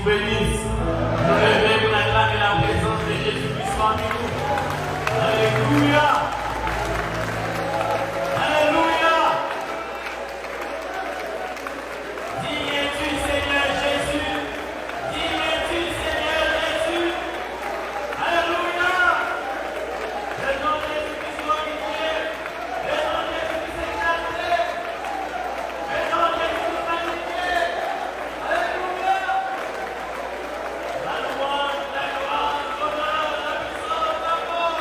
bénisse. Nous levons pour acclamer la présence de Jésus-Christ parmi nous. Alléluia. Alléluia. Digne es-tu, Seigneur Jésus. Digne es-tu, Seigneur Jésus. Alléluia. Le nom de Jésus-Christ glorifié. Le nom de Jésus-Christ exalté. Le nom de Jésus magnifié. Alléluia. La louange, la gloire, l'honneur, la puissance, l'amour.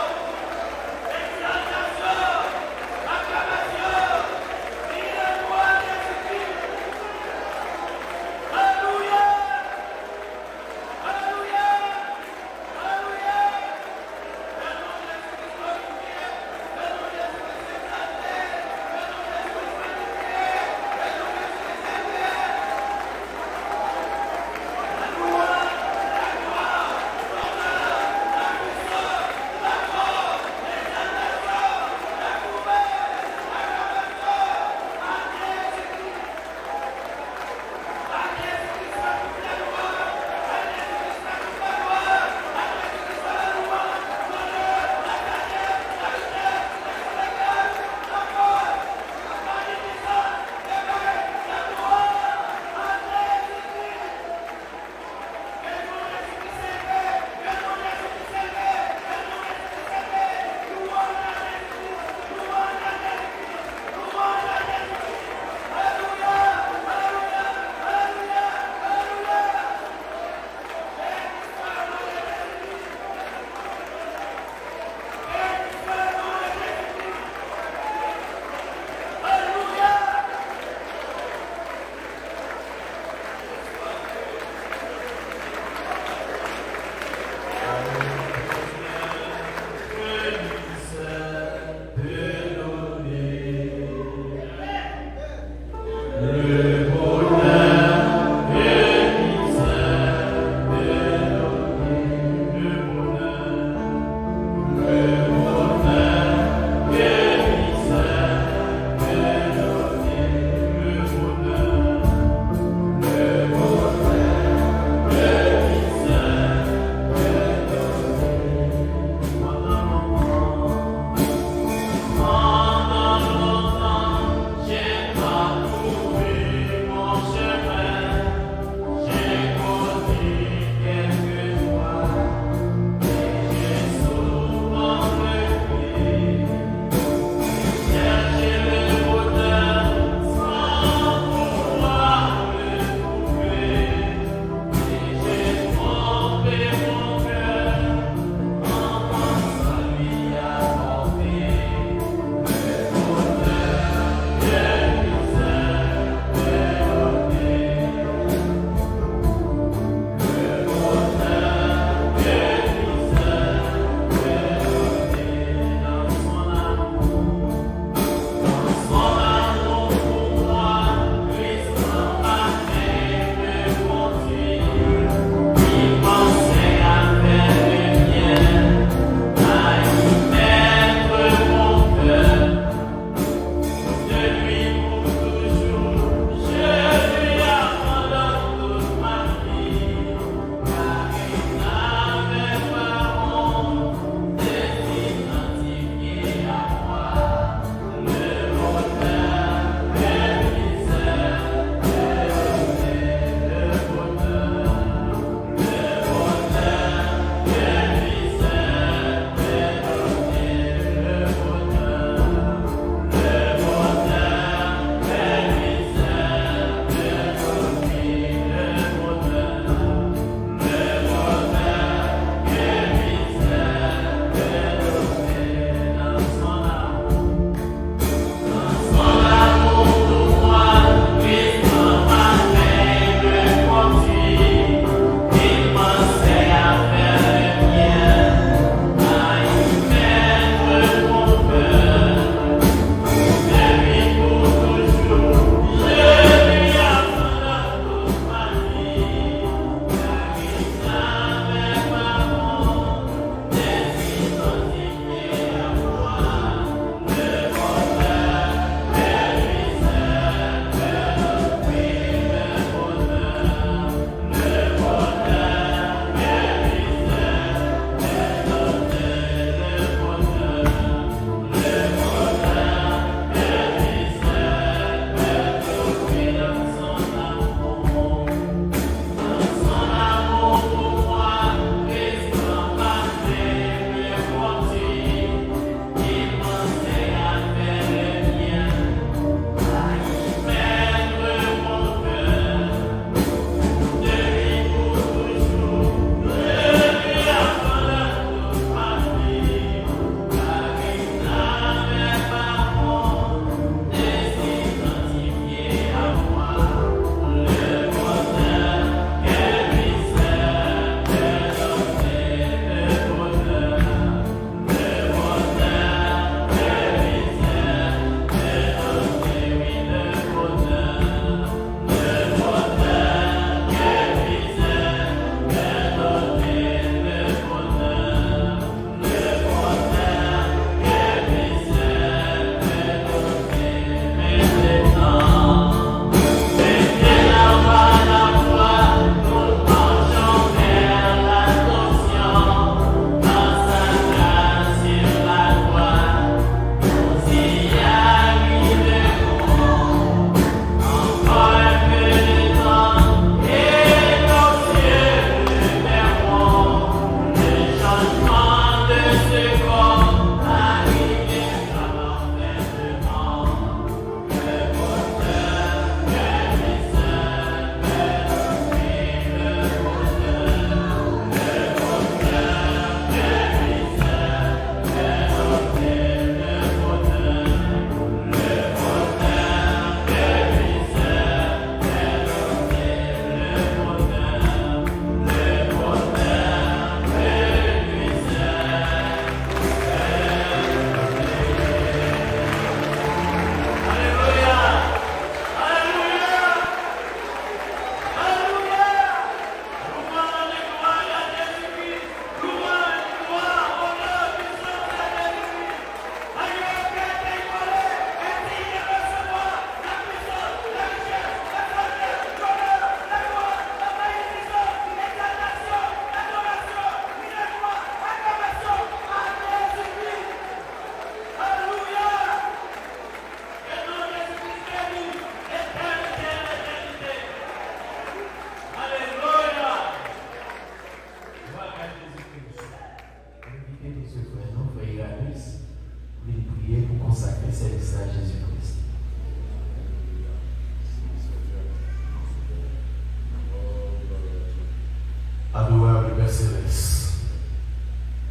Père Céleste,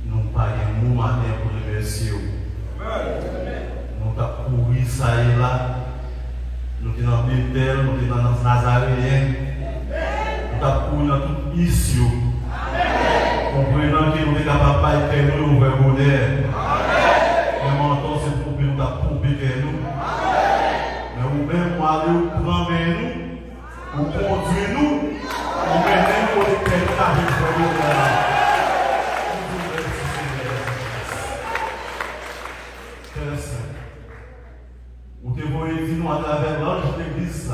nous n'avons pas un mot matin pour remercier. Nous avons couru ça et là. Nous sommes dans Bethel, nous sommes dans Nazaréen. Nous avons couru dans toute issue. Comprenant que nous sommes capables de faire nous ouvrir le bonheur. Mais maintenant, c'est pour que nous avons pompé nous. Mais vous-même, vous allez prendre nous, vous conduire nous, vous mettez nous pour les faire avec le bonheur. Père Saint, vous devez dire nous à travers l'ange de l'église.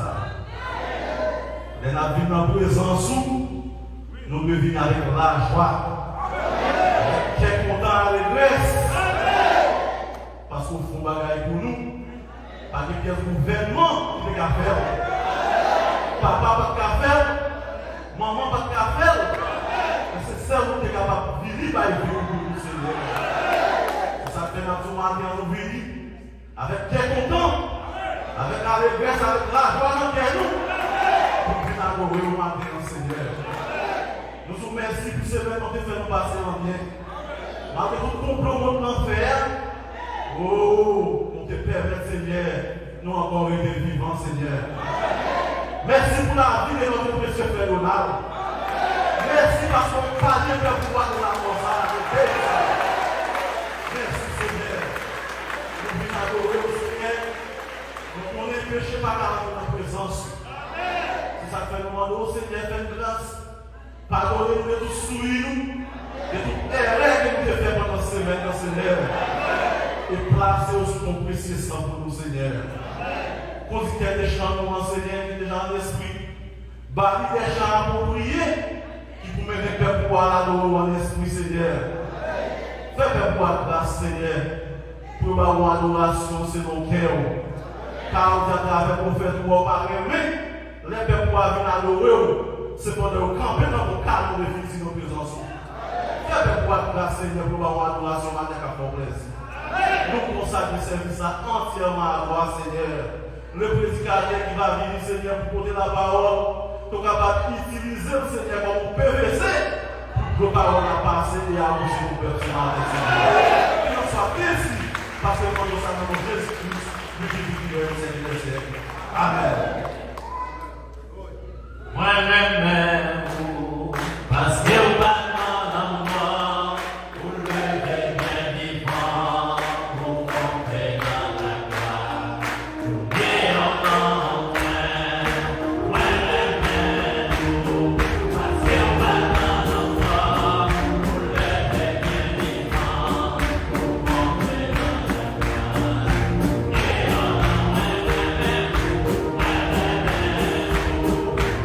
Les navires dans la présence, nous devons venir avec la joie. Qui est content à l'adresse. Parce qu'on fait un bagage pour nous. Parce qu'il y a un gouvernement qui peut faire. Papa peut faire. Maman peut faire. C'est ça que nous sommes capables de vivre par le Dieu, Seigneur. Ça fait notre matin nous venir avec qui est content, avec l'allégresse, avec la joie dans nous. Pour venir adorer au matin, Seigneur. Nous vous remercions pour ce événement qui fait nous passer en bien. Malgré tout complot de l'enfer, oh, on te permet, Seigneur, nous encore été vivants, Seigneur. Merci pour la vie de notre précieux frère Ronald. Merci parce qu'on n'a pas de pouvoir de la mort. Merci, Seigneur. Nous venons adorer au Seigneur. Nous connaissons le péché par la présence. C'est ça que nous demandons au Seigneur, fais grâce. Pardonnez-nous de tout souiller nous, de toute erreur que nous avons fait pendant cette semaine, Seigneur. Et placez sur ton précieux sang pour nous, Seigneur. Conduisez des chants, Seigneur, qui est déjà en esprit. Bâtis des chants appropriés qui vous mettent le pouvoir l'adorer en esprit, Seigneur. Faites pouvoir grâce, Seigneur, pour avoir adoration, c'est nos cœurs. Car vous êtes avec vous, faites pouvoir par aimer, les pouvoir venir adorer. C'est pendant le camp, dans le cadre de visiter nos présences. Faites pouvoir grâce, Seigneur, pour avoir adoration, matin qu'à faire plaisir. Nous consacrons le service entièrement à toi, Seigneur. Le prédicateur qui va venir, Seigneur, pour porter la parole, tu es capable d'utiliser le Seigneur comme PVC pour que la parole a passé et a bougé nos personnes. Que nous soyons bénis, parce que quand nous sommes dans Jésus-Christ, nous vivons au Seigneur des siècles. Amen. Moi-même, parce que vous parlez. Let's go.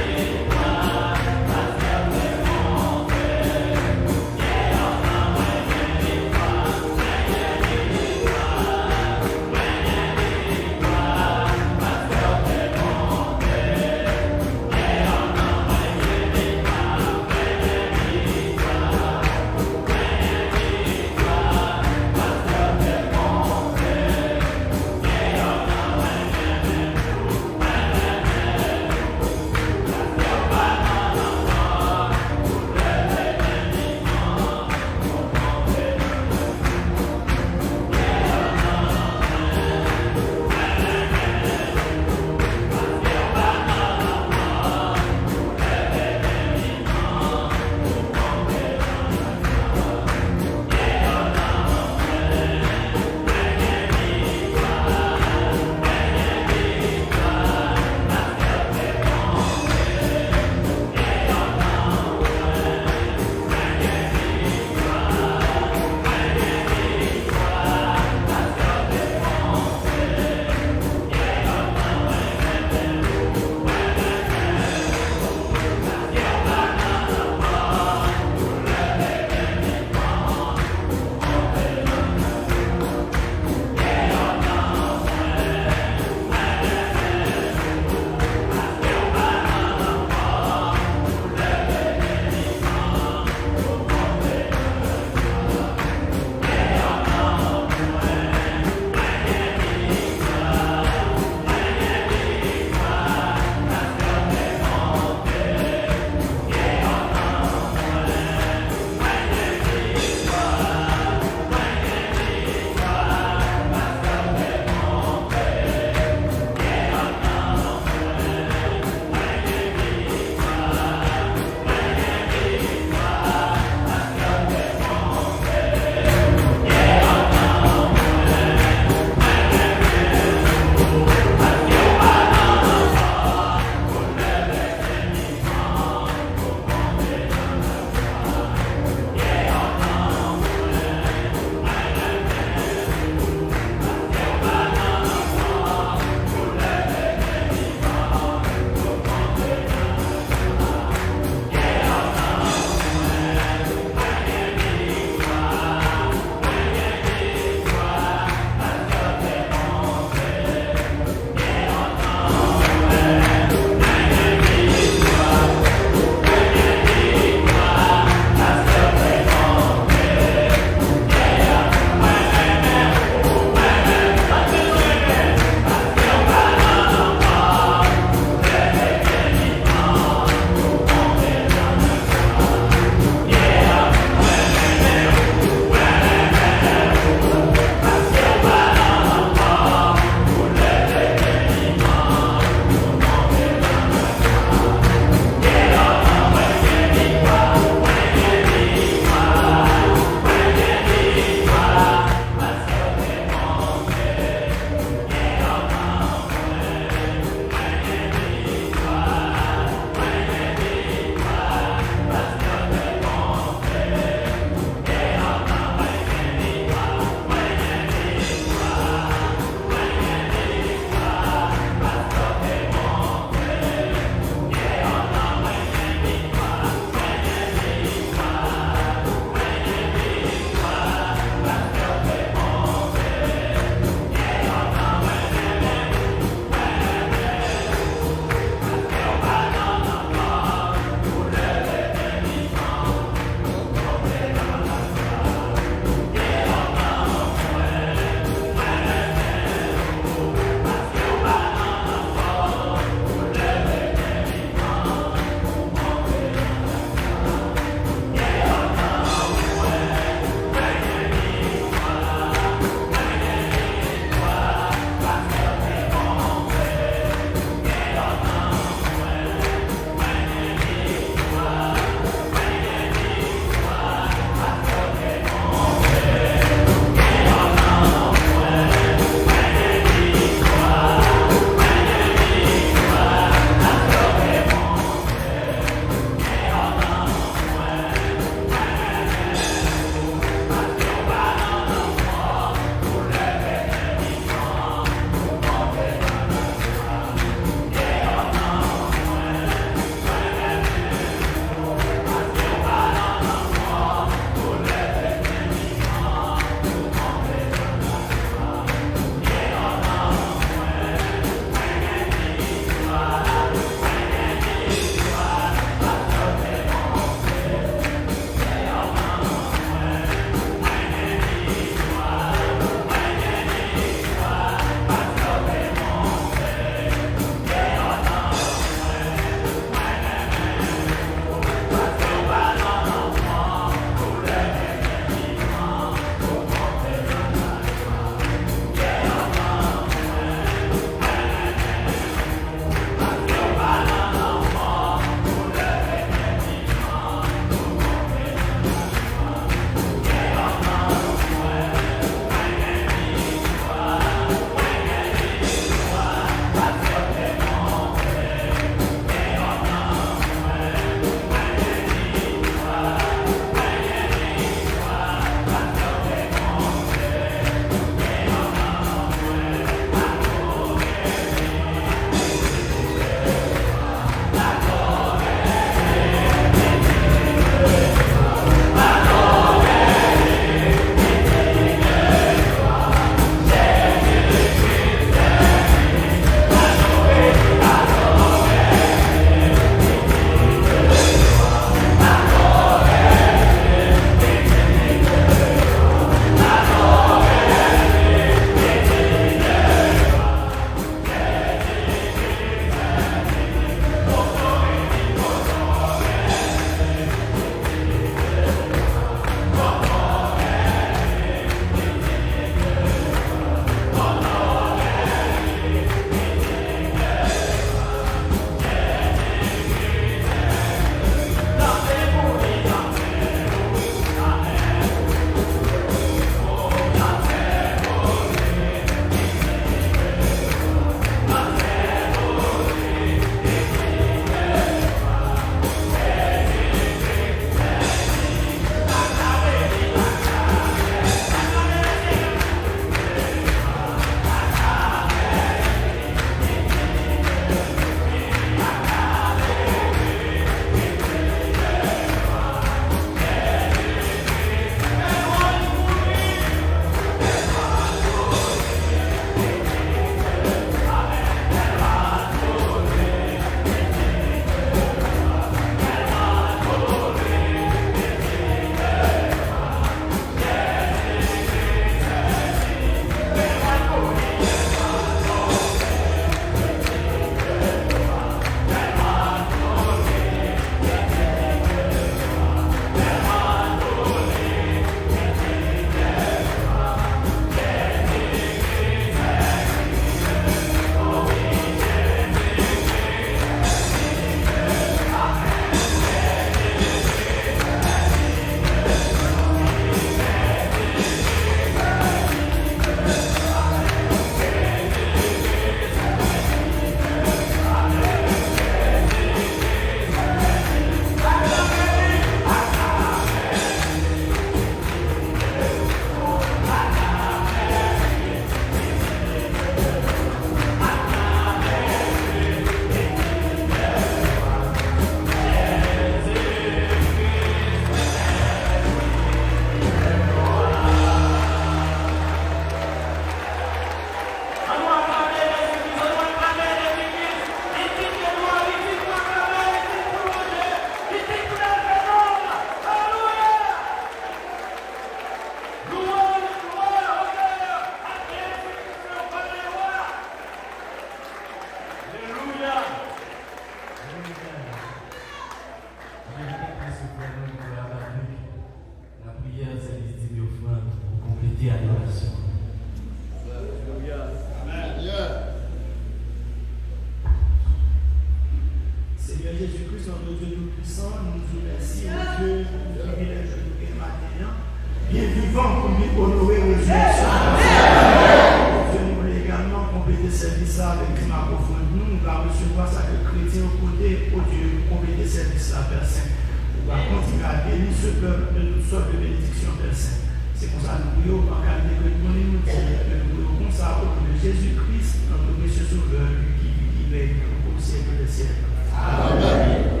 ça avec climat profond. Nous allons recevoir ça que chrétien au côté, au Dieu, combien de services la Père Saint. On va continuer à bénir ce peuple de toutes sortes de bénédictions, Père Saint. C'est comme ça que nous prions, en qualité que nous nous disons, que nous prions comme ça au nom de Jésus-Christ, notre précieux Sauveur, qui règne au siècle des siècles. Amen.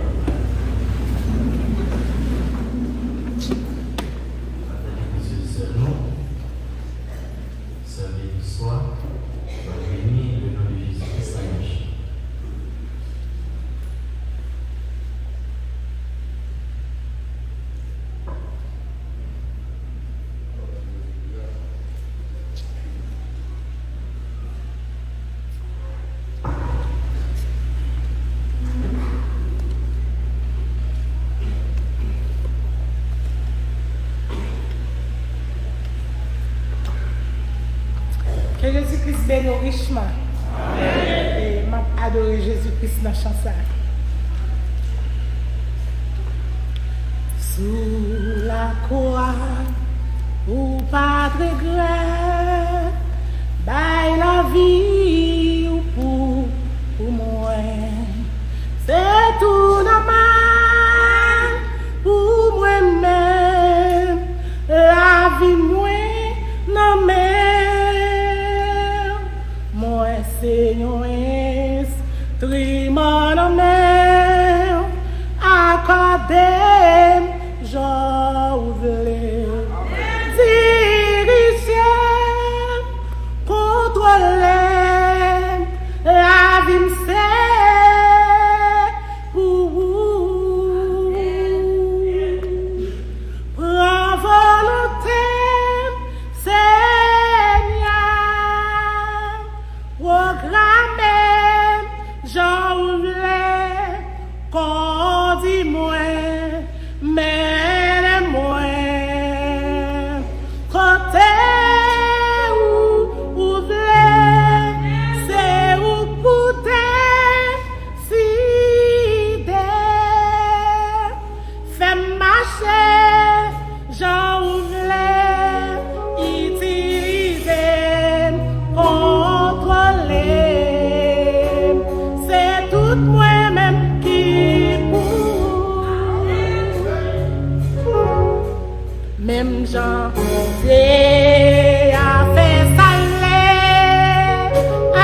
Que Jésus-Christ bénisse richement. Et m'a adoré Jésus-Christ dans la chanson. Sous la croix, ou pas de gré, baille la vie ou pour moi. C'est tout normal pour moi-même. La vie moi, non mais. Seigneur, instrument en mer, accordez, j'en voulais. Diriger, contrôler, la vie c'est pour vous. Prends volonté, programme, j'en voulais, qu'on dit moi, mais moi, côté où voulez, c'est où coûter, si des, fait marcher, j'en voulais, utiliser, c'est tout moi-même qui pour même Jean a fait saler à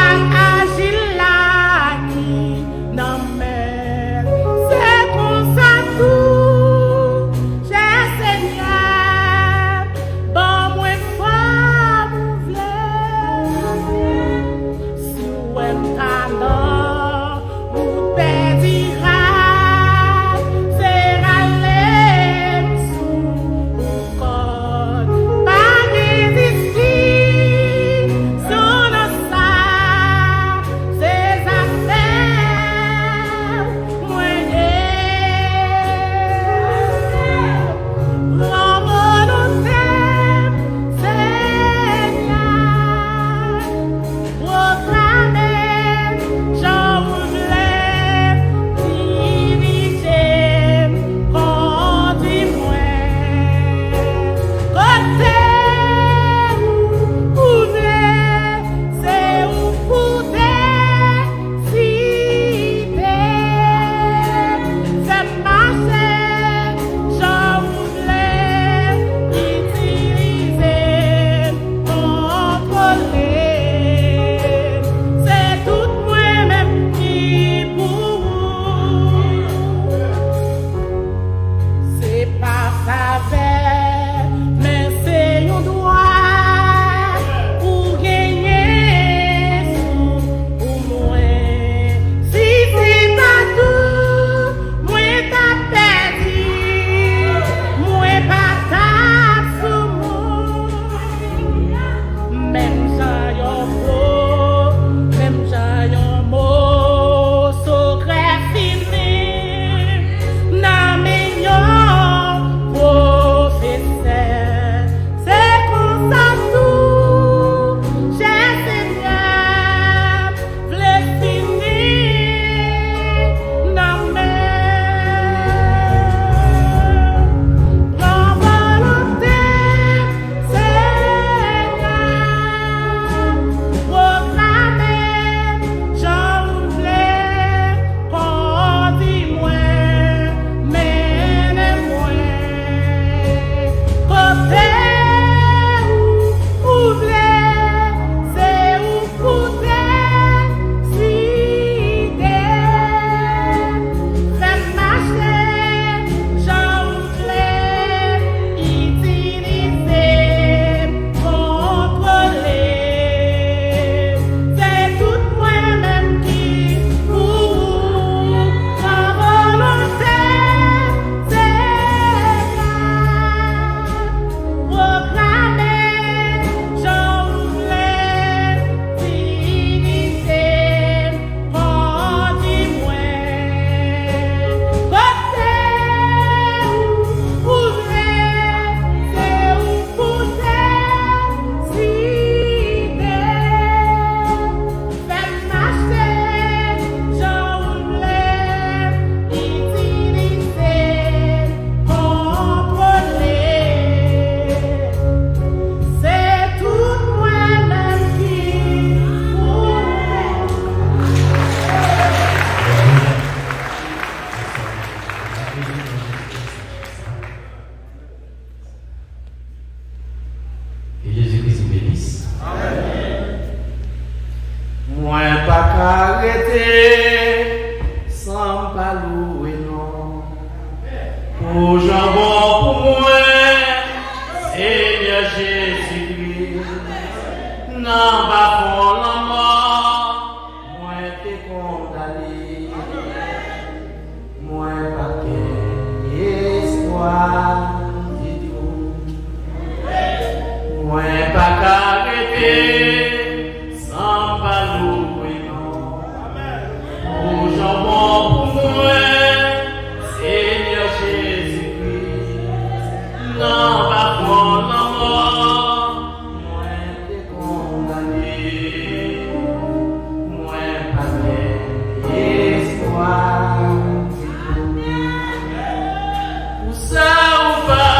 agir là qui n'en met c'est comme ça tout j'ai Seigneur bon moi foi when I ou perdira sera sous code pas moi pas arrêter sans pas louer non. Pour jambon pour moi, Seigneur Jésus-Christ, non pas pour la mort, moi t'es condamné, moi pas qu'un espoir. Moi pas qu'arrêter sans pas louer non. Pour jambon pour moi, Seigneur Jésus-Christ, non pas pour la mort, moi t'es condamné, moi pas d'espoir. Pour ça ou pas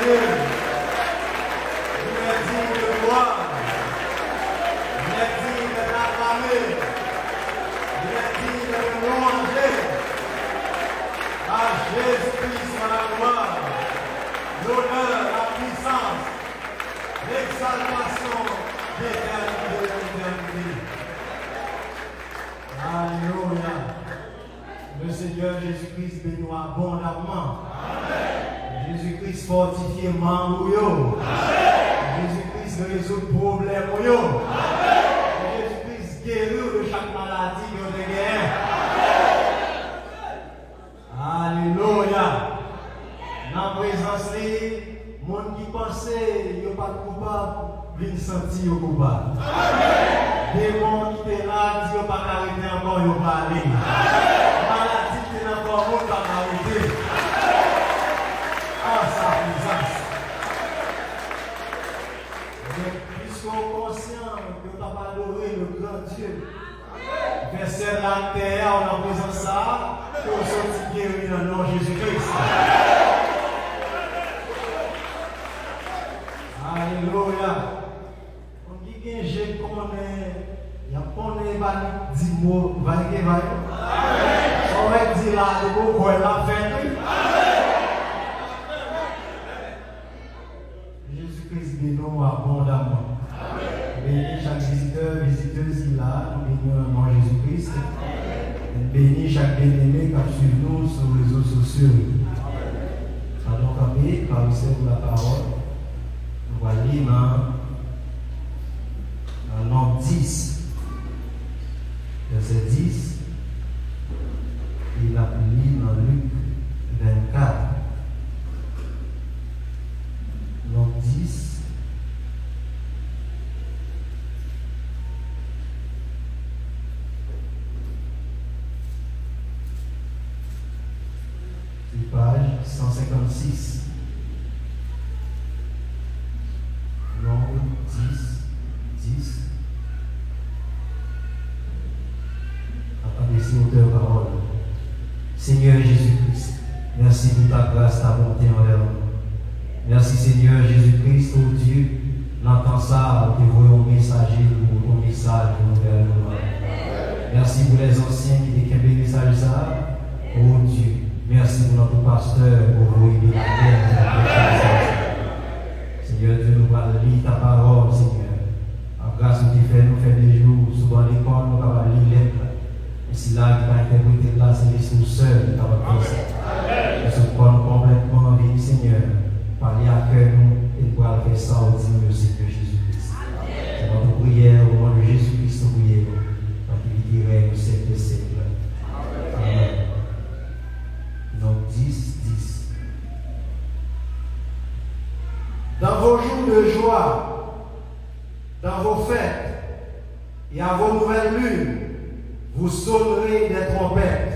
Dieu. Il est digne de gloire. Il est digne de l'acclamer. Il est digne de le louanger. À Jésus-Christ la gloire, l'honneur, la puissance, l'exaltation d'éternité en éternité. Alléluia. Le Seigneur Jésus-Christ bénit abondamment. Jésus-Christ fortifie Mambouyo. Jésus-Christ résout le problème. Jésus-Christ guérit de chaque maladie que vous avez. Alléluia. Dans la présence, les gens qui pensaient qu'ils ne sont pas coupables, viennent sentir coupables. Des gens qui étaient là, qui n'ont pas arrêté encore, ils n'ont pas allé. Maladie qui n'a pas arrêté. Ah, sa présence. Puisqu'on est conscient que tu n'as pas adoré le grand Dieu, verset la terre, on a besoin de ça, que vous sortez guéris dans le nom de Jésus-Christ. Alléluia. On dit que j'ai connais, il y a pas 10 mots, va y aller. On va dire là, les mots pour la fête. Jésus-Christ bénit abondamment. Bénis chaque visiteur, visiteuse là, nous bénissons le nom de Jésus-Christ. Bénis chaque bien-aimé qui suit nous sur les réseaux sociaux. Allons camper, par le la parole. Nous allons lire dans Nombre 10, verset 10. Il a lu dans Luc 24. Nombre 10. Page 156. Nombre 10. Attendez, c'est auteur parole. Seigneur Jésus-Christ, merci pour ta grâce, ta bonté envers nous. Merci Seigneur Jésus-Christ, oh Dieu, n'entends ça, te voyons messager pour ton message envers nous. Merci pour les anciens qui déclarent le message ça, oh Dieu. Merci pour notre pasteur, pour vous aider la terre. Seigneur Dieu, nous allons lire ta parole, Seigneur. En grâce que tu fais, nous faisons des jours, souvent à l'école, nous allons lire les lettres. Et si là, qui va interpréter là, c'est les sous-sœurs qui vont faire ça. Nous sommes complètement bénis, Seigneur. Parlez à cœur, nous, et nous allons faire ça au nom du Seigneur Jésus-Christ. C'est notre prière, au nom de Jésus-Christ, nous prions. Dans qui dirait au siècle des siècles. Amen. Donc 10. Dans vos jours de joie, dans vos fêtes et à vos nouvelles lunes, vous sonnerez des trompettes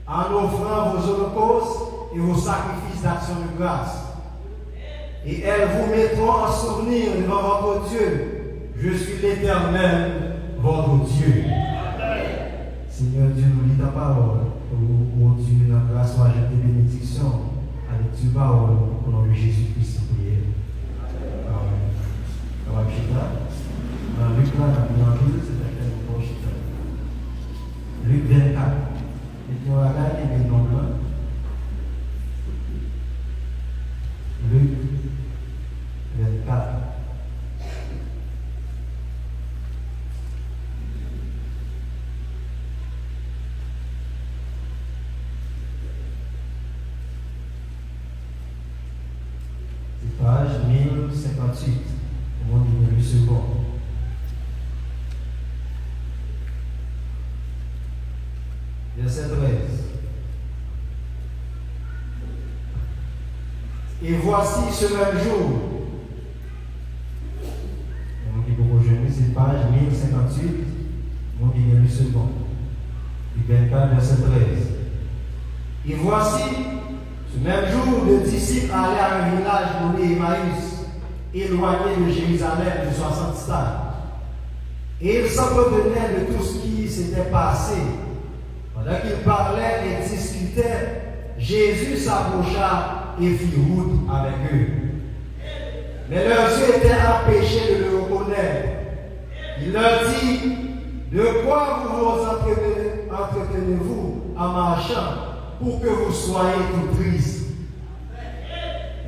en offrant vos holocaustes et vos sacrifices d'action de grâce. Et elles vous mettront en souvenir devant votre Dieu. Je suis l'Éternel, votre Dieu. Seigneur Dieu, nous lis ta parole. Oh Dieu, la grâce, majesté, bénédiction, avec tu parole, au nom de Jésus-Christ, prière. Amen. On va dans Luc là, dans la Bible, c'est un bon chita. Luc 24. Et on va regarder les noms là. Luc 24. Page 1058, au moment du second. Verset 13. Et voici ce même jour. C'est page 1058, au moment du second. Du 24, verset 13. Et voici. Ce même jour, les disciples allaient à un village nommé Emmaüs, éloigné de Jérusalem de 60 stades. Et ils s'entretenaient de tout ce qui s'était passé. Pendant qu'ils parlaient et discutaient, Jésus s'approcha et fit route avec eux. Mais leurs yeux étaient empêchés de le reconnaître. Il leur dit, de quoi vous entretenez-vous en marchant pour que vous soyez tout tristes?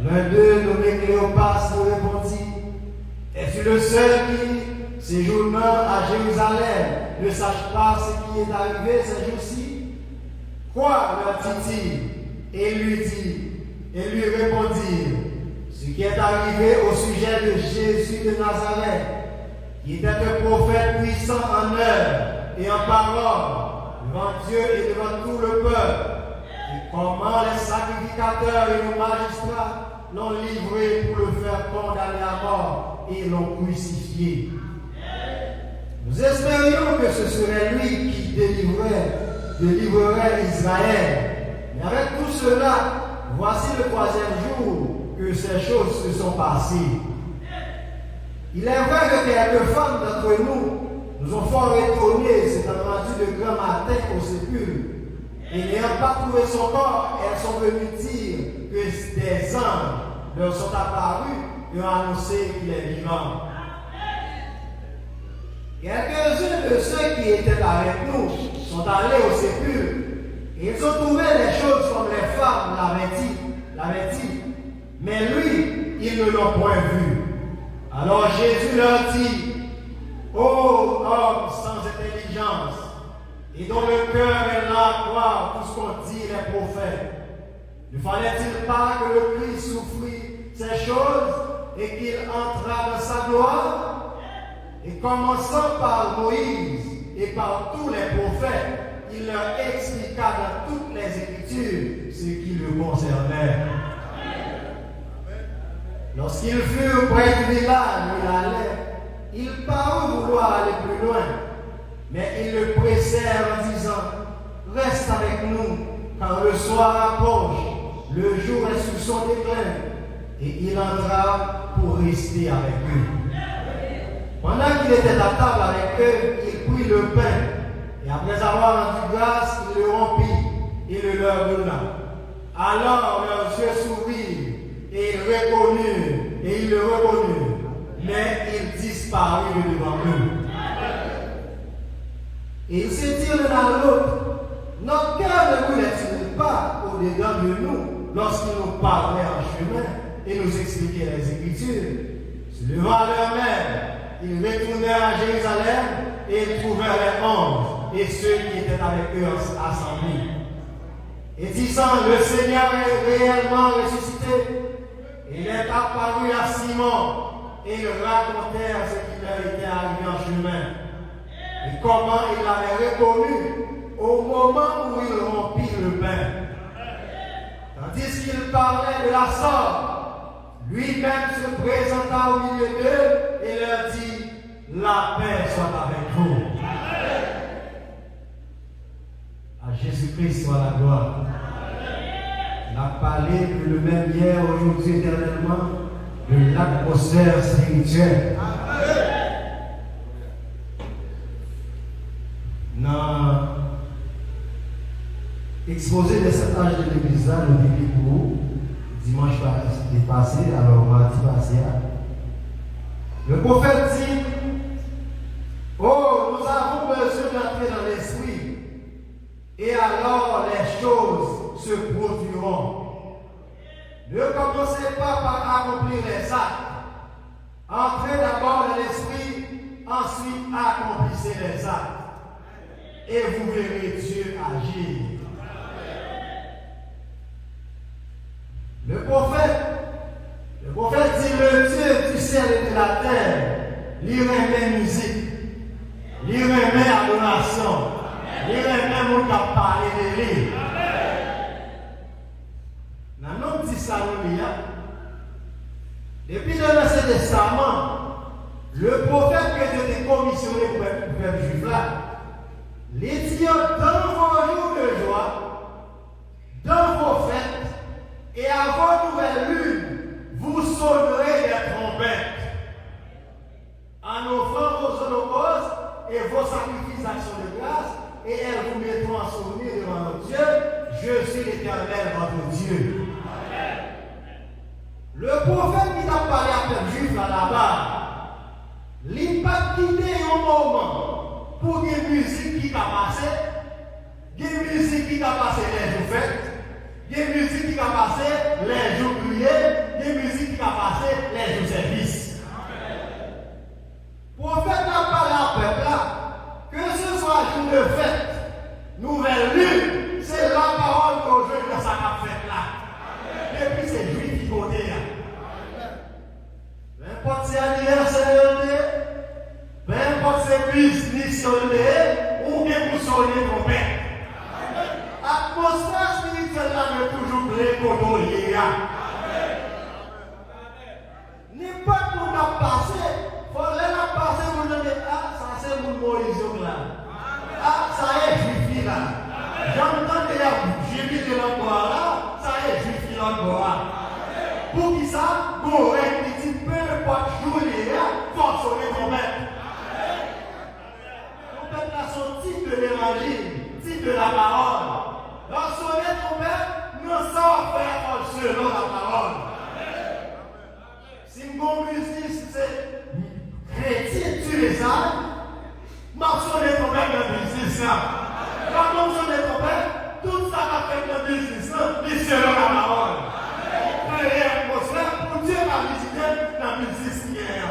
L'un d'eux, nommé Cléopas, lui répondit, es-tu le seul qui, séjournant à Jérusalem, ne sache pas ce qui est arrivé ces jours-ci? Quoi, leur dit-il? Et lui répondirent, ce qui est arrivé au sujet de Jésus de Nazareth, qui était un prophète puissant en œuvre et en parole, devant Dieu et devant tout le peuple, et comment les sacrificateurs et les magistrats l'ont livré pour le faire condamner à mort et l'ont crucifié. Nous espérions que ce serait lui qui délivrerait Israël. Mais avec tout cela, voici le 3e jour que ces choses se sont passées. Il est vrai que quelques femmes d'entre nous ont fort étonnés s'étant rendues de grand matin au sépulcre. Et n'ayant pas trouvé son corps, elles sont venues dire que des anges leur sont apparus et ont annoncé qu'il est vivant. Quelques-uns de ceux qui étaient avec nous sont allés au sépulcre et ils ont trouvé les choses comme les femmes l'avaient dit. Mais lui, ils ne l'ont point vu. Alors Jésus leur dit, ô homme sans intelligence, et dont le cœur est là à croire tout ce qu'ont dit les prophètes, ne fallait-il pas que le Christ souffrit ces choses et qu'il entrât dans sa gloire? Et commençant par Moïse et par tous les prophètes, il leur expliqua dans toutes les Écritures ce qui le concernait. Lorsqu'ils furent près du village où il allait, il parut vouloir aller plus loin, mais ils le pressèrent en disant, reste avec nous, car le soir approche, le jour est sur son déclin. Et il entra pour rester avec eux. Pendant qu'il était à table avec eux, il prit le pain, et après avoir rendu grâce, il le rompit et le leur donna. Alors leurs yeux s'ouvrirent, et ils le reconnurent, mais il disparut de devant eux. Et ils se dirent l'un à l'autre, notre cœur ne brûlait-il pas au-dedans de nous lorsqu'il nous parlait en chemin et nous expliquait les Écritures? Se levant l'heure-même, ils retournèrent à Jérusalem et ils trouvèrent les 11 et ceux qui étaient avec eux assemblés. Et disant, le Seigneur est réellement ressuscité, il est apparu à Simon et ils racontèrent ce qui leur était arrivé en chemin et comment il l'avait reconnu au moment où il rompit le pain. Tandis qu'il parlait de la sorte, lui-même se présenta au milieu d'eux et leur dit, la paix soit avec vous. À Jésus-Christ soit la gloire. Il a parlé que le même hier, aujourd'hui, éternellement, de l'atmosphère spirituelle. Dans l'exposé de cet âge de l'église là, le début pour dimanche passé, alors mardi passé, le prophète dit, oh, nous avons besoin d'entrer dans l'esprit, et alors les choses se produiront. Ne commencez pas par accomplir les actes. Entrez d'abord dans l'esprit, ensuite accomplissez les actes. Et vous verrez Dieu agir. Le prophète dit, le Dieu du ciel et de la terre, lui remet musique, lui remet adoration, lui remet mon cap parler de lui. Dans notre Thessalonique, depuis l'Ancien Testament, le prophète que Dieu a commissionné pour le peuple juif là, les dit dans vos jours de joie, dans vos fêtes et à vos nouvelles lunes, vous sonnerez des trompettes en offrant vos holocaustes et vos sacrifices d'actions de grâce, et elles vous mettront en souvenir devant notre Dieu. Je suis l'Éternel. l'Éternel votre Dieu. Le prophète qui t'a parlé à peuple juif là-bas, il n'a pas quitté un moment pour des musiques qui t'a passé, des musiques qui t'a passé les jours fêtes, des musiques qui t'a passé les jours priés, des musiques qui t'a passé les jours services. Le prophète n'a parlé à peuple là, que ce soit jour de fête, nouvelle lune, c'est la parole qu'on joue dans sa fête là. Et puis c'est juif qui compte là. Peu importe si anniversaire, peu importe si business ou bien pour sonner ton père. L'atmosphère spirituelle là est toujours pleine contrôlée. N'importe où on a passé, il faut la passer pour nous dire, ah, ça c'est mon Moïse là. Ah, ça est juif là. J'entends qu'il y a juif de l'endroit là, ça est juif de l'endroit. Pour qui ça, bon, il dit, peu importe jour il y a, faut sonner ton maître. Ton peuple a son titre de l'évangile, titre de la parole. Dans sonner ton maître, nous savons faire selon la parole. Si mon business c'est chrétien, tu les as, mentionner ton maître dans le business là. Quand on sonne ton maître, tout ça va faire dans le business là, c'est selon la parole. Pour Dieu va visiter dans le business qui est là.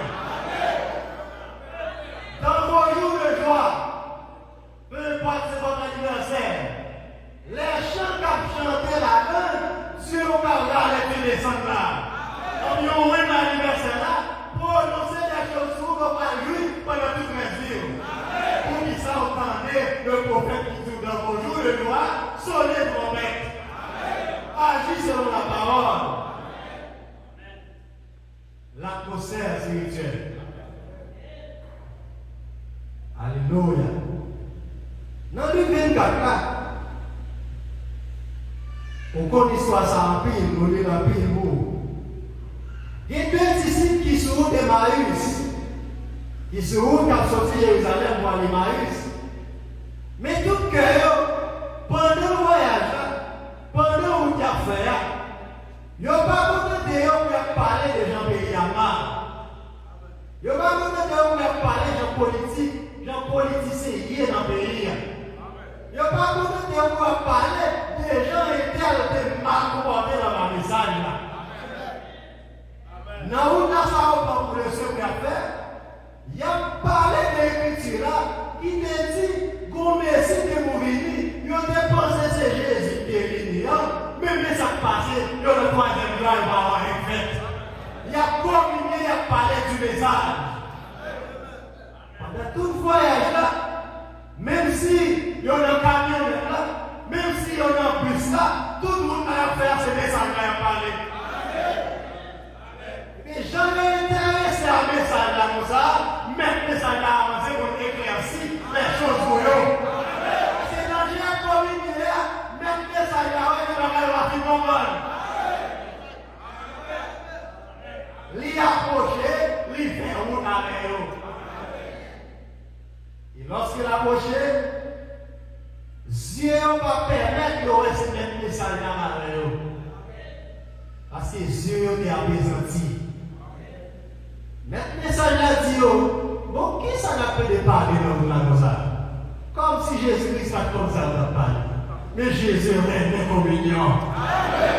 Dans vos jours de joie, peu importe c'est votre anniversaire, les chants qu'a chanté là-dedans, Dieu va regarder les descendre là. Comme ils ont eu l'anniversaire là, pour annoncer des choses pour qu'on va jouer pendant toute la vie. Pour qu'ils s'entendent le prophète qui dit dans vos jours de joie, sonnez trompette. Agis selon la parole. L'atmosphère spirituelle. Alléluia. Dans le 24 là, on connaît l'histoire ça en pile, on est en pile mot. Il y a deux disciples qui sont des Emmaüs, qui sont qui ont sorti de Jérusalem pour aller Emmaüs. Mais tout cœur, pendant le voyage, pendant où il a fait, il n'y a pas beaucoup de gens qui ont parlé de gens pays à mal. Il n'y a pas beaucoup de gens qui ont parlé de gens politiques, gens politiciens dans le pays. Il n'y a pas beaucoup de gens qui ont parlé des gens qui étaient mal comportés dans le message. Dans où ça va pour le secret à faire, il a parlé de l'écriture là, qui te dit, qu'on merci de mourir, il a dépensé c'est Jésus qui est venu. Même ça passé, il y a le troisième jour, il va avoir une fête. Il a communié, il a parlé du message. Pendant tout le voyage là, même si il y a un camion là, même si il y a un bus là, tout le monde a fait ce message là, il a parlé. Mais jamais intéressé à ce message là comme ça, même message là avancé pour éclaircir les choses pour eux. C'est dans la communié là, même message là, il approché, il fait route avec eux. Et lorsqu'il approché, Dieu ne va pas permettre de recevoir le message avec eux. Parce que Dieu est apprésenté. Mais le message dit, bon, qui ça n'a pas de parler dans la comme ça? Comme si Jésus-Christ a comme ça dans parler. Mais Jésus est communion.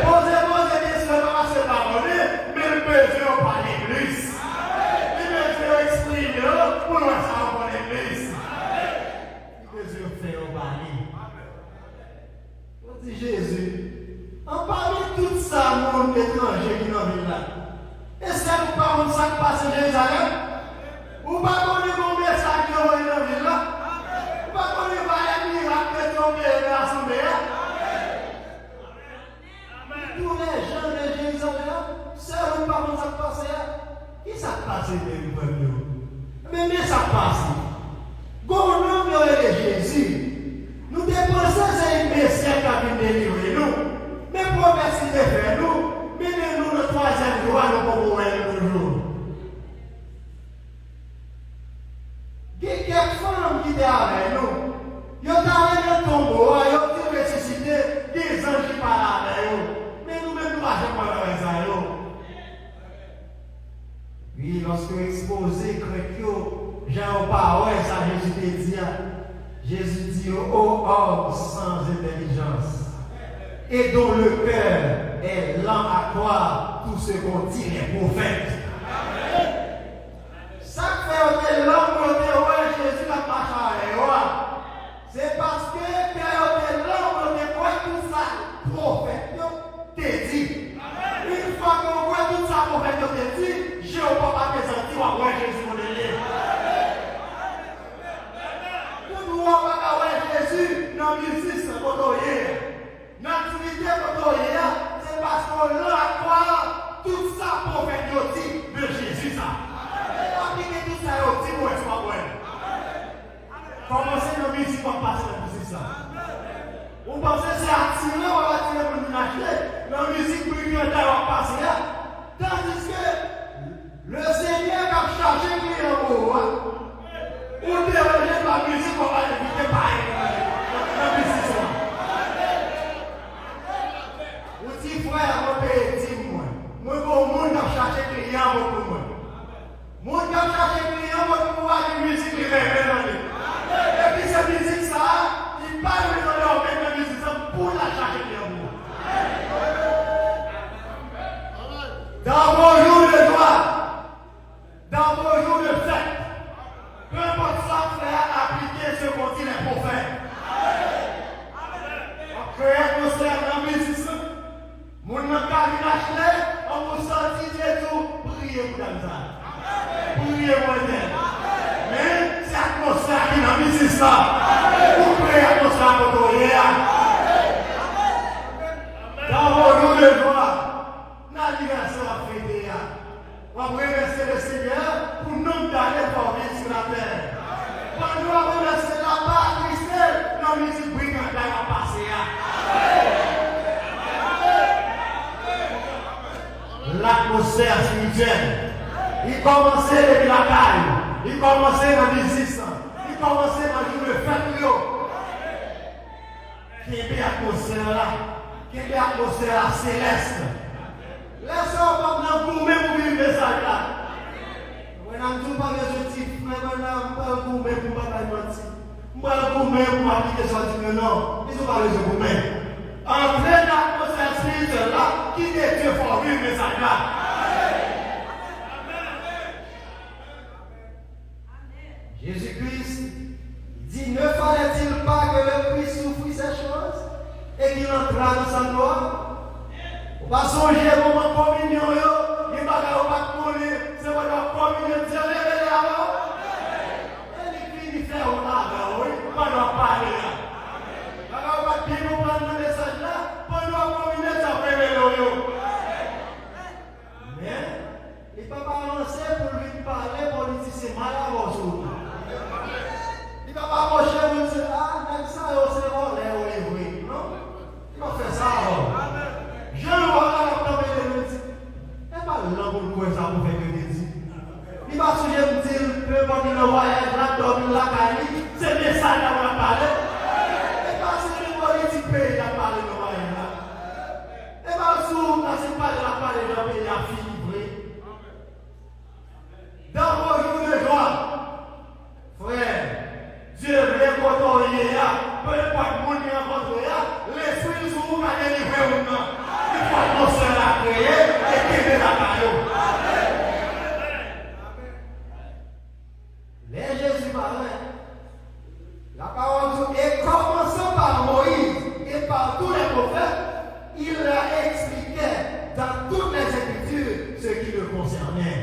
Posez-moi des questions, c'est pas donné, mais le besoin de parler plus. Le besoin d'exprimer pour nous savoir plus. Le besoin de faire parler. On dit Jésus, en parlant de tout ça, mon étranger qui n'en vit là. Est-ce que vous parlez de ça qui passe à Jérusalem? Ou pas connaître mon message qui est dans la ville là? Ou pas connaître les miracles qui sont tombés dans l'assemblée là? Tous les gens de Jérusalem, seuls par contre ça passe là. Qui ça passe de nous? Mais ça passe. Quand nous avons Jésus, nous dépensons ces messieurs qui ont délivré nous. Mais promesses qui fait nous, mais nous le troisième jour, nous pouvons voir toujours. Il y a quelques femmes qui étaient avec nous. Ils ont allé dans le tombeau, ils ont ressuscité des anges qui parlent. pas jamais ça. Puis, lorsque exposé, Jean parole, ça Jésus te dit, Jésus dit, ô homme sans intelligence, et dont le cœur est lent à croire tout ce qu'on dit les prophètes. Ça fait que l'homme qui Jésus n'a pas changé. C'est parce que l'homme qui croit tout ça, prophète, te dit. Une fois qu'on voit tout ça, prophète, te dit, je ne peux pas te sentir à voir Jésus mon élève. Nous ne pouvons pas voir Jésus dans le musique, dans l'activité, c'est parce qu'on l'a à croire tout ça, prophète, dit de Jésus. Ça. Appliquer tout ça, dit pour être pas bon. Commencez dans la musique, on passe dans la musique. Vous pensez que c'est attiré, on va attirer pour nous acheter. La musique, pour nous on va passer là. Tandis que le Seigneur a chargé le client pour vous. Ou déranger la musique, on va l'éviter par la musique. Vous dites, frère, on peut dire, moi, pour le monde a cherché le client pour moi. Le monde a cherché le client pour pouvoir la musique, il va venir. Et puis cette musique, ça, il parle de la musique pour la chercher le client. Dans vos jours de gloire, dans vos jours de fête, peu importe ça, frère, appliquez ce qu'ont dit les prophètes. On crée l'atmosphère dans la musique. Mon nom est on vous sentit tout, priez pour ça. Priez pour elle. Mais c'est l'atmosphère qui est dans la musique. Vous priez l'atmosphère pour vous. Dans vos jours de gloire, navigation à fêter. On va remercier le Seigneur pour nous garder formés sur la terre. Quand nous avons remercié la part Christelle, la musique brigade va passer. L'atmosphère spirituelle, il commençait depuis la caille, il commençait dans l'existence, il commençait dans le jour de fête. Quelle est l'atmosphère là? Quelle est l'atmosphère céleste? Laissez-moi pas pour même pour vivre ça là. On n'a tout pas besoin de dire, mais on n'a pas pour même pour pas mentir. On n'a pas pour même pour appliquer ça, non, ils n'ont pas besoin pour même. Entrez dans l'atmosphère spirituelle là, qui est Dieu pour vivre le message là. Jésus-Christ dit, ne fallait-il pas que le Christ souffrit ces choses et qu'il entra dans sa gloire? On va songer au moment de communion, il n'y a pas de communion, c'est pas de communion, Dieu révélé avant. Et les filles qui font là, oui, pas de parler là. On va bien comprendre le message là, pas de communion, ça révélé. Mais, il ne peut pas lancer pour lui parler, pour lui dire c'est mal à vos. Il ne peut pas approcher pour lui dire, ah, même ça, c'est bon, oui, non? Il va faire ça. Je ne vois pas la tomber de médecine. Et pas là pour le ça pour faire que des il va sujet me dire, peu importe le voyage, la tombe, la caille, c'est le message qu'on va parler. Et pas si le politique pays a parlé de voyage là. Et pas souvent, quand c'est pas de la parler de pays à fibrer. Dans vos jours de joie, frère, Dieu vient contrôler là, peu importe le monde qui a contrôlé là, l'esprit sur vous va délivrer ou non. Il faut atmosphère la créer et qu'il est la caillou. Les Jésus parlait. La parole dit, et commençant par Moïse et par tous les prophètes, il leur expliquait dans toutes les Écritures ce qui le concernait.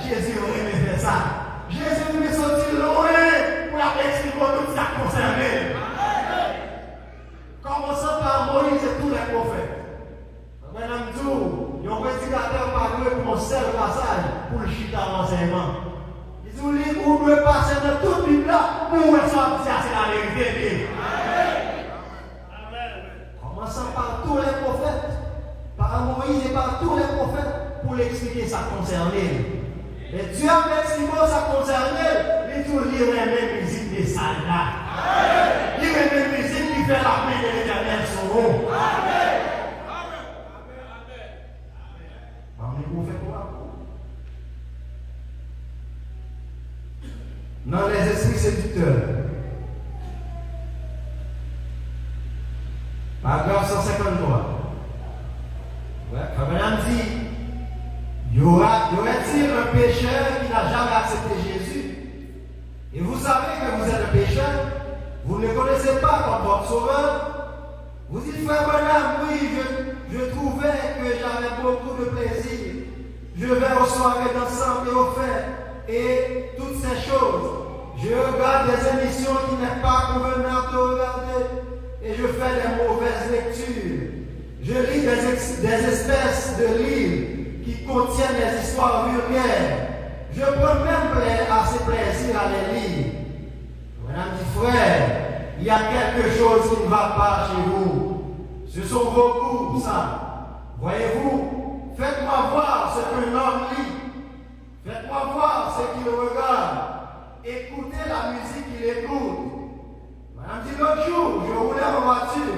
Jésus aurait aimé faire ça. Jésus nous sortit loin pour expliquer tout ça concerné. Commençant par Moïse et tous les prophètes. Madame Dou, il y a un prédicateur parlé pour un seul passage pour le chita l'enseignement. Il dit, vous devez passer dans toute Bible là pour sortir, c'est la vérité. Commençant par tous les prophètes, par Moïse et par tous les prophètes, pour l'expliquer ça concerné. Mais Dieu a expliqué ça concerné, il dit, il y a même musique des soldats. Il y a même musique qui fait la paix de l'Éternel sur vous. dans les esprits séducteurs. Paragraphe 153. Madame dit, y aurait-il un pécheur qui n'a jamais accepté Jésus? Et vous savez que vous êtes un pécheur? Vous ne le connaissez pas comme votre sauveur? Vous dites, frère Branham, oui, je trouvais que j'avais beaucoup de plaisir. Je vais aux soirées d'ensemble et aux fêtes et toutes ces choses. Je regarde des émissions qui n'est pas convenantes de regarder et je fais des mauvaises lectures. Je lis des espèces de livres qui contiennent des histoires vulgaires. Je prends même assez plaisir à les lire. Madame dit, frère, il y a quelque chose qui ne va pas chez vous. Ce sont vos goûts, ça. Voyez-vous, faites-moi voir ce que l'homme lit. Faites-moi voir ce qu'il regarde. Écoutez la musique qu'il écoute. Madame dit, l'autre jour, je roulais en voiture.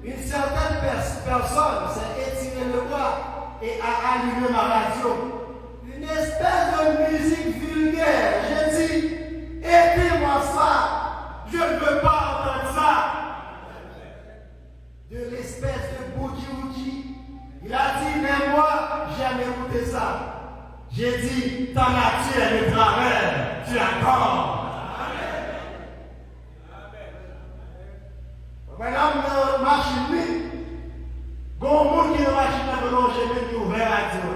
Une certaine personne s'est étirée le bras et a allumé ma radio. Une espèce de musique vulgaire. J'ai dit, aidez-moi ça. Je ne veux pas entendre ça. De l'espèce de bougie. Il a dit, mais moi, j'aime écouter ça. J'ai dit, ta nature est de travers. Tu as tort. Madame, dans la machine, bon monde qui est dans la machine, dans le chemin qui est ouvert à Dieu.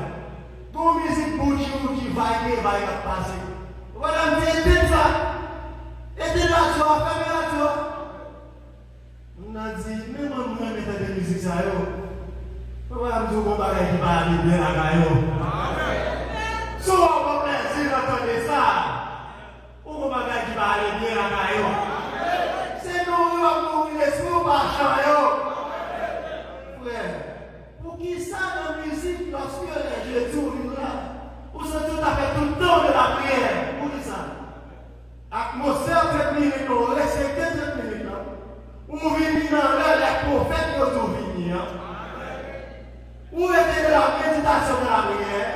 Bon musique bougie qui va passer. Madame, t'es ça. Et t'es là, tu vas faire là, tu vois. On a dit, même on a mis de musique, ça y est. Madame, tu vas pas qui va aller bien à la yo. Souvent, on va plaisir d'entendre ça. On va pas qui va aller bien à la yo. C'est nous, nous, l'esprit, on va changer. Frère, pour qui ça dans la musique, lorsque les jeux tournent là, on se tout à fait tout le temps de la prière. Pour qui ça? Atmosphère 7 minutes, on respecte 7 minutes. On vit dans l'heure, les prophètes qui ont venu. Où était la méditation de la prière?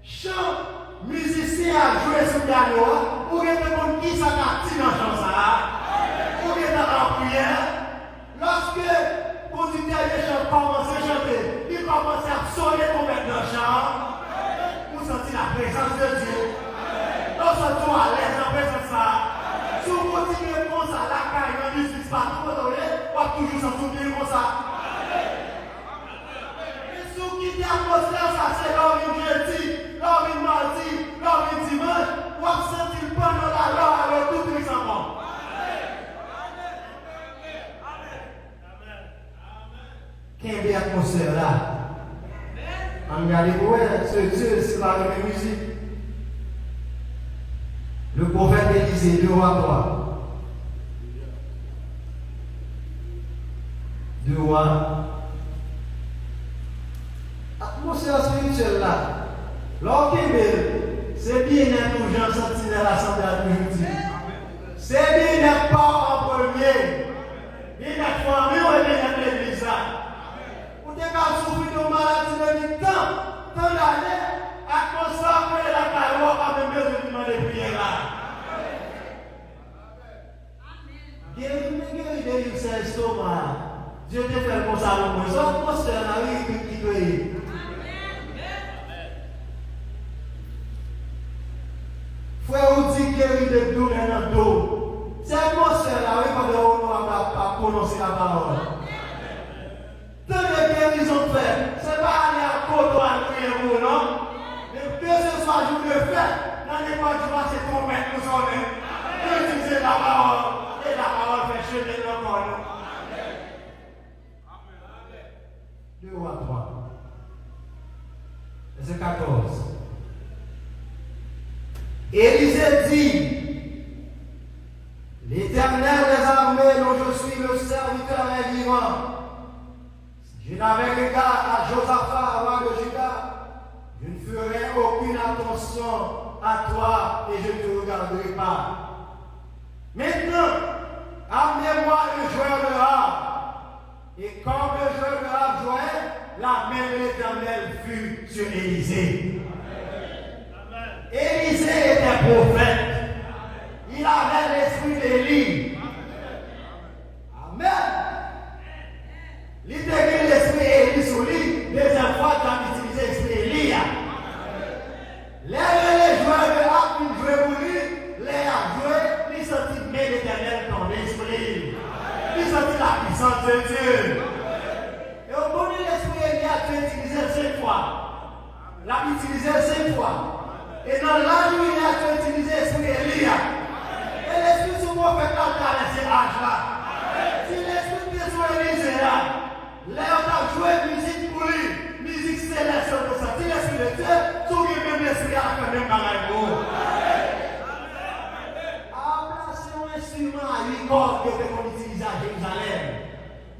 Chant, musicien à jouer sur le piano. Où était le monde qui s'en a tiré dans le chant ça? Où était la prière? Lorsque le conducteur de chant commençait à chanter, il commençait à sonner pour mettre dans le chant. Vous sentez la présence de Dieu. Nous sommes à l'aise en présence de ça. Si vous continuez comme ça, la caille, la musique, pas tout, on va toujours s'en souvenir comme ça. Et si vous quittez l'atmosphère, ça c'est l'homme jeudi, l'homme mardi, l'homme dimanche, vous avez senti le pain dans la loi, alors tout est en bon. Quelle est l'atmosphère là? On regarde, ce Dieu, c'est la même musique. Le prophète Élisée, 2 Rois 3. 2 Rois. Atmosphère spirituelle là. L'orchidée, c'est bien être aux gens sentis dans l'assemblée de Dieu. C'est bien n'être pas en premier. Bien être famille ou bien être l'église là. Vous devez souffrir de maladie de temps d'année. Atmosphère que la parole a même besoin de prière là. Guéris de ses estomacs. Dieu te fait comme ça pour moi. Ça, atmosphère là, oui, qui peut. Frère, vous dites guéris de douleur dans le dos. C'est atmosphère là, oui, quand on ne va pas prononcer la parole. Tant de guérison fait, c'est pas aller à côté à prier, non? Que ce soit jour de fête, dans les mois du mois, c'est pour mettre nous en main. Utiliser la parole, et la parole fait chemin dans le monde. 2 Rois 3. Verset 14. Élisée dit, l'Éternel des armées dont je suis le serviteur est vivant. Je n'avais regard à Josaphat, roi de Juda. Je ne ferai aucune attention à toi et je ne te regarderai pas. Maintenant, amenez-moi le joueur de harpe. Et quand le joueur de harpe jouait, la main de l'Éternel fut sur Élisée. Élisée était prophète. l'a utilisé 5 fois. Et dans l'âge où il a utilisé l'esprit Elia. Et l'esprit sur moi fait pas traverser l'âge là. Si l'esprit de son Élisée là, là on a joué musique pour lui, musique céleste comme ça. Si l'esprit de Dieu, tout le même l'esprit a fait même pareil pour vous. Instrument à 8 cordes que qu'on utilise à Jérusalem.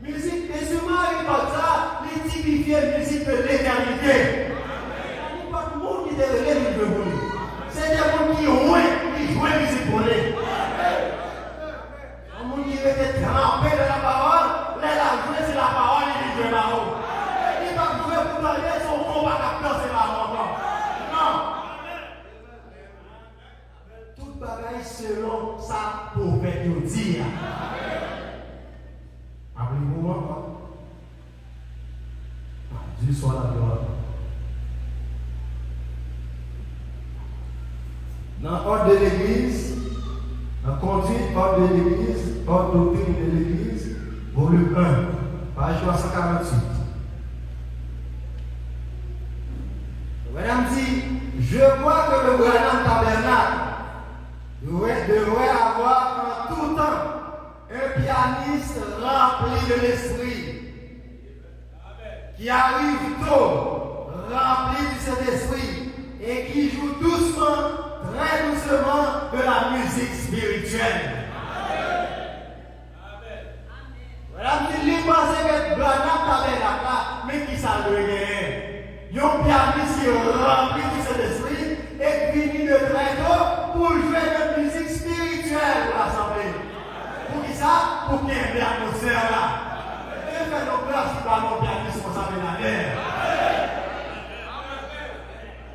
Musique, instrument à 8 cordes, ça, les typifier musique de l'éternité. Il n'y a pas de monde qui est relève de vous. C'est des gens qui jouent musique pour lui. Un monde qui était trempé de la parole, là, la jouer, c'est la parole, il joue la parole. Il va jouer pour donner son combat à c'est la parole. Non. Bagaille selon sa prophète dire. Appelez-vous moi. Dieu soit la gloire. Dans l'ordre de l'Église, la conduite, ordre de l'Église, ordre doctrine de l'Église, volume 1, page 348. Madame dit, je crois que le Branham Tabernacle devrait avoir en tout temps un pianiste rempli de l'esprit qui arrive tôt, rempli du Saint-Esprit et qui joue doucement, très doucement de la musique spirituelle. Voilà, il pensait que Branham Tabernacle, mais qui ça le gagner. Il y a un pianiste rempli du Saint-Esprit et qui vient de très tôt pour jouer de musique spirituelle pour l'Assemblée. Pour qui ça? Pour qu'il y ait une atmosphère là. Et faire nos places qui parlent au pianiste pour s'appeler la guerre.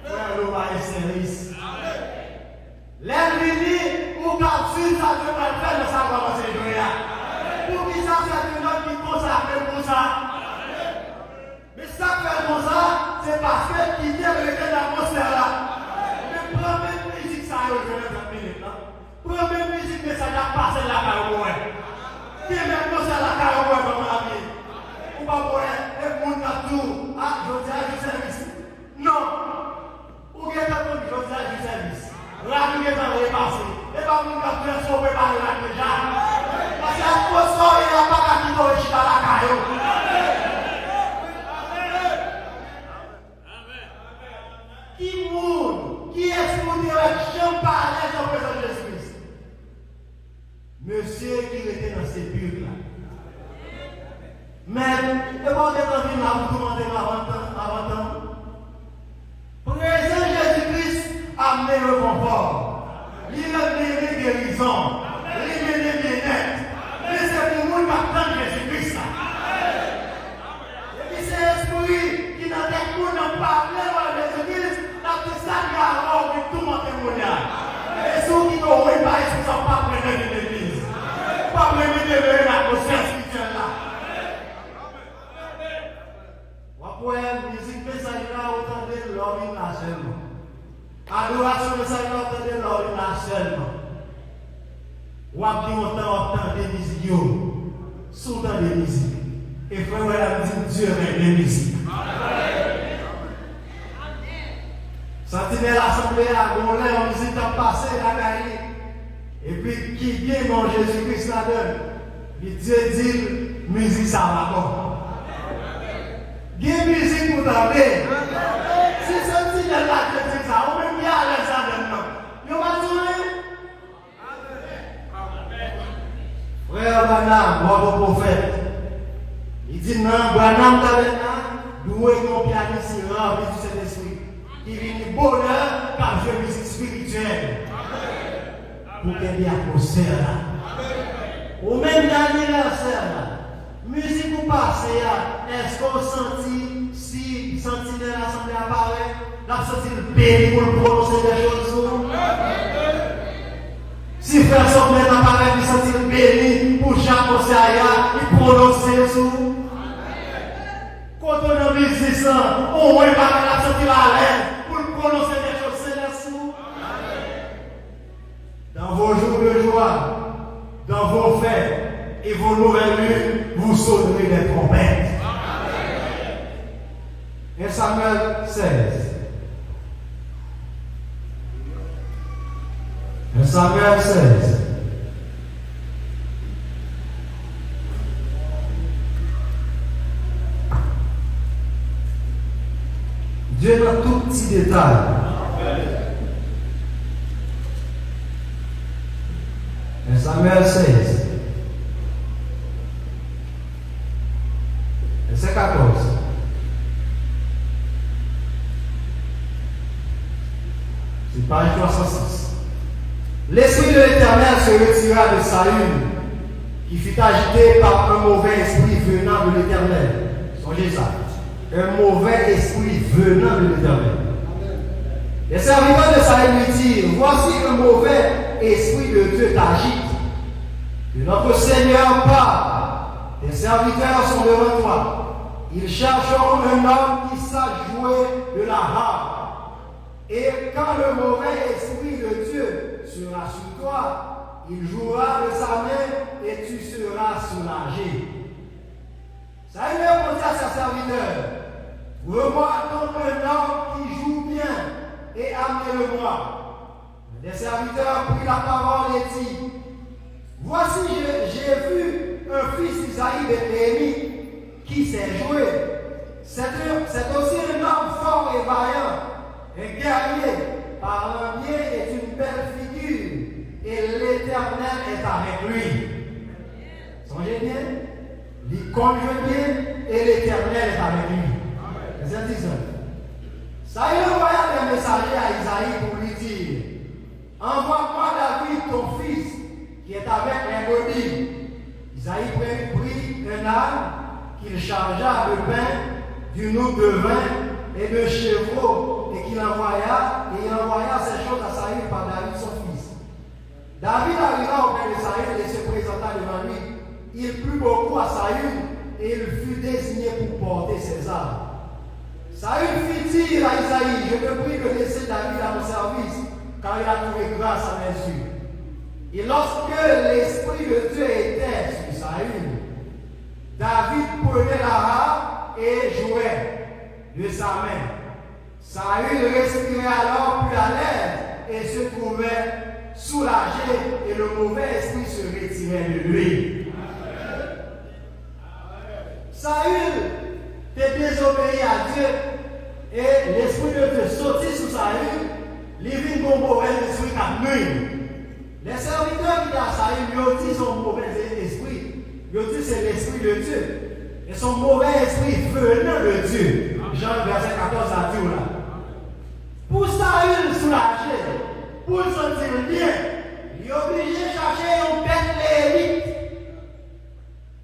Frère Loma et service. L'ennemi ou capsule, ça devrait faire de ça comment c'est joué là. Pour qui ça, c'est une autre qui consacre pour ça. Mais ça fait comme ça, c'est parce que qui vient de l'atmosphère là. Mais première musique, ça y est, je vais 30 minutes là. Première musique, mais ça a passé la carouette. Qui est même passé la carouette comme la vie. Ou pas pour elle, et pour nous tout. Ah, je dis à du service. Non. Ou bien t'as dit, je dis à du service. Là, nous sommes repassés. Et pas nous avons transformé par là déjà. Parce que la poisson, il n'y a pas qu'à quitter le chita la caillou. Qui mourent, qui explose champagne en présence de Jésus-Christ. Monsieur qui était dans ces bulles là. Mais, et bon, on est là pour demander avant temps. Présent Jésus-Christ a amené le confort. Il a amené les guérisons. Il a amené les bien-être. Mais c'est pour nous qui attendons Jésus-Christ là. Et puis c'est l'esprit qui n'a pas pour nous parler de Jésus-Christ. C'est ça qui a rendu tout mon témoignage. Et ceux qui n'ont pas, ils ne sont pas prêts de l'église. Pas prêts de l'atmosphère spirituelle là. Après, la musique messager là, autant de l'homme là seulement. Adoration messager là, autant de l'homme là seulement. Ou après, autant de musique, sous temps de musique. Et frère, la musique, Dieu règle la musique. Sentinelle l'assemblée à Gonlin, on visite à passer la caille. Et puis, qui vient mon Jésus-Christ là-dedans, Dieu dit, musique ça va bon. Bien musique pour t'amener. Si Sentinelle là, je dis ça, on même bien à l'aise là-dedans. Il va tourner. Frère Branham, votre prophète, il dit non, Branham Tabernacle, doué mon pianiste rempli du Saint-Esprit. Qui vient du bonheur par la musique spirituelle. Pour qu'il y ait l'atmosphère là. Ou même dans l'anniversaire là. Musique ou passé là. Est-ce qu'on sentit, si sentinelle l'assemblée apparaît, la senti le pays pour prononcer des choses. Si frère Sommet apparaît, il sentit le béni pour chaque conseil, il prononce sous. Quand on a vu ça, on voit pas la sortie à l'aise pour prononcer des choses célestes. Dans vos jours de joie, dans vos fêtes et vos nouvelles lunes, vous sonnerez des trompettes. 1 Samuel 16. Samuel 16. Dieu dans tout petit détail. Samuel 16. Verset 14. C'est page 306. L'esprit de l'Éternel se retira de Saül, qui fut agité par un mauvais esprit venant de l'Éternel. Songez ça. Un mauvais esprit venant de l'Éternel. Les serviteurs de Saül lui dirent, voici un mauvais esprit de Dieu t'agite. Que notre Seigneur parle. Tes serviteurs sont devant toi. Ils chercheront un homme qui sache jouer de la harpe. Et quand le mauvais esprit de Dieu sera sur toi, il jouera de sa main et tu seras soulagé. Saül répondit à ses serviteurs, trouve-moi donc un homme qui joue bien et amenez-le-moi. Les serviteurs prirent la parole et dit, voici j'ai vu un fils d'Isaïe Bethléemite qui sait jouer. C'est aussi un homme fort et vaillant. Un guerrier, parlant bien, est une belle figure, et l'Éternel est avec lui. Songez bien, il conjugue bien, et l'Éternel est avec lui. Verset 19. Saül envoya des messagers à Isaïe pour lui dire, envoie-moi David, ton fils, qui est avec les brebis. Isaïe prit un âne qu'il chargea de pain, d'une outre de vin et de chevreaux, et il envoya ces choses à Saül par David son fils. David arriva auprès de Saül et se présenta devant lui. Il plut beaucoup à Saül et il fut désigné pour porter ses armes. Saül fit dire à Isaïe, je te prie de laisser David à mon service, car il a trouvé grâce à mes yeux. Et lorsque l'Esprit de Dieu était sur Saül, David prenait la harpe et jouait de sa main. Saül respirait alors plus à l'aise et se trouvait soulagé et le mauvais esprit se retirait de lui. Saül était désobéi à Dieu et l'esprit de Dieu sortit sous Saül, il vit un mauvais esprit qui nuit. Les serviteurs qui étaient à Saül lui ont dit son mauvais esprit. Ils ont dit c'est l'esprit de Dieu. Et son mauvais esprit venant de Dieu. Jean verset 14 a dit là. Pour Saül soulagé, pour se sentir bien, il est obligé de chercher un Bethléemite.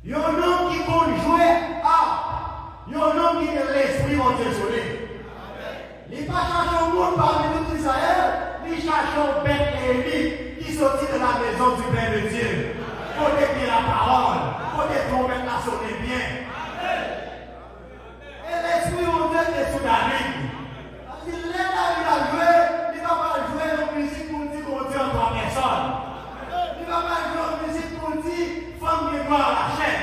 Il y a un homme qui compte jouer il y a un homme qui est l'esprit de Dieu sur lui. Il n'est pas cherché au monde parmi nous d'Israël, il cherche un Bethléemite qui sortit de la maison du Père de Dieu. Pour décrire la parole, pour détromper la sonner bien. Et l'esprit de Dieu est sous David. Il est David à jouer, il ne va pas jouer une musique pour dire qu'on dit en trois personnes. Il ne va pas jouer une musique pour dire femme qui doit la chair.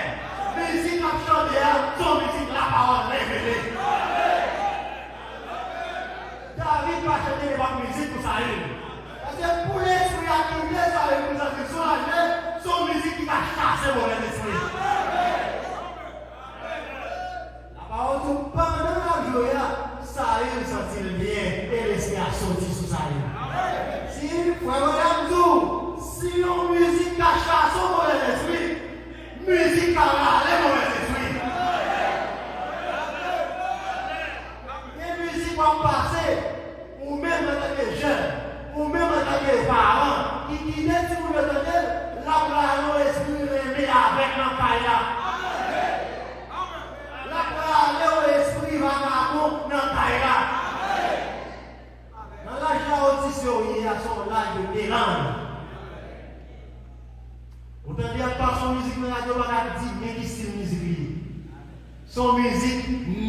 Musique à chanter, son musique la parole révélée. David va chanter les bonnes musiques pour Saül. Parce que pour l'esprit à qui il est, ça représente son musique qui va chasser mon esprit. La parole tout pendant la joie, Saül sentit bien et l'esprit a sorti sous Saül. Si, frère Madame, si on musique a chassé mon esprit, musique a râlé mon esprit. Les musiques vont passer, ou même dans les jeunes, ou même dans les parents, qui disent si vous le donnez, la parole esprit remet avec l'encaille. La parole esprit va dans l'encaille. Dans l'âge d'audition, il y a son âge de mélange. Vous entendez pas son musique dans la radio, on va dire, mais qui style musique? Son musique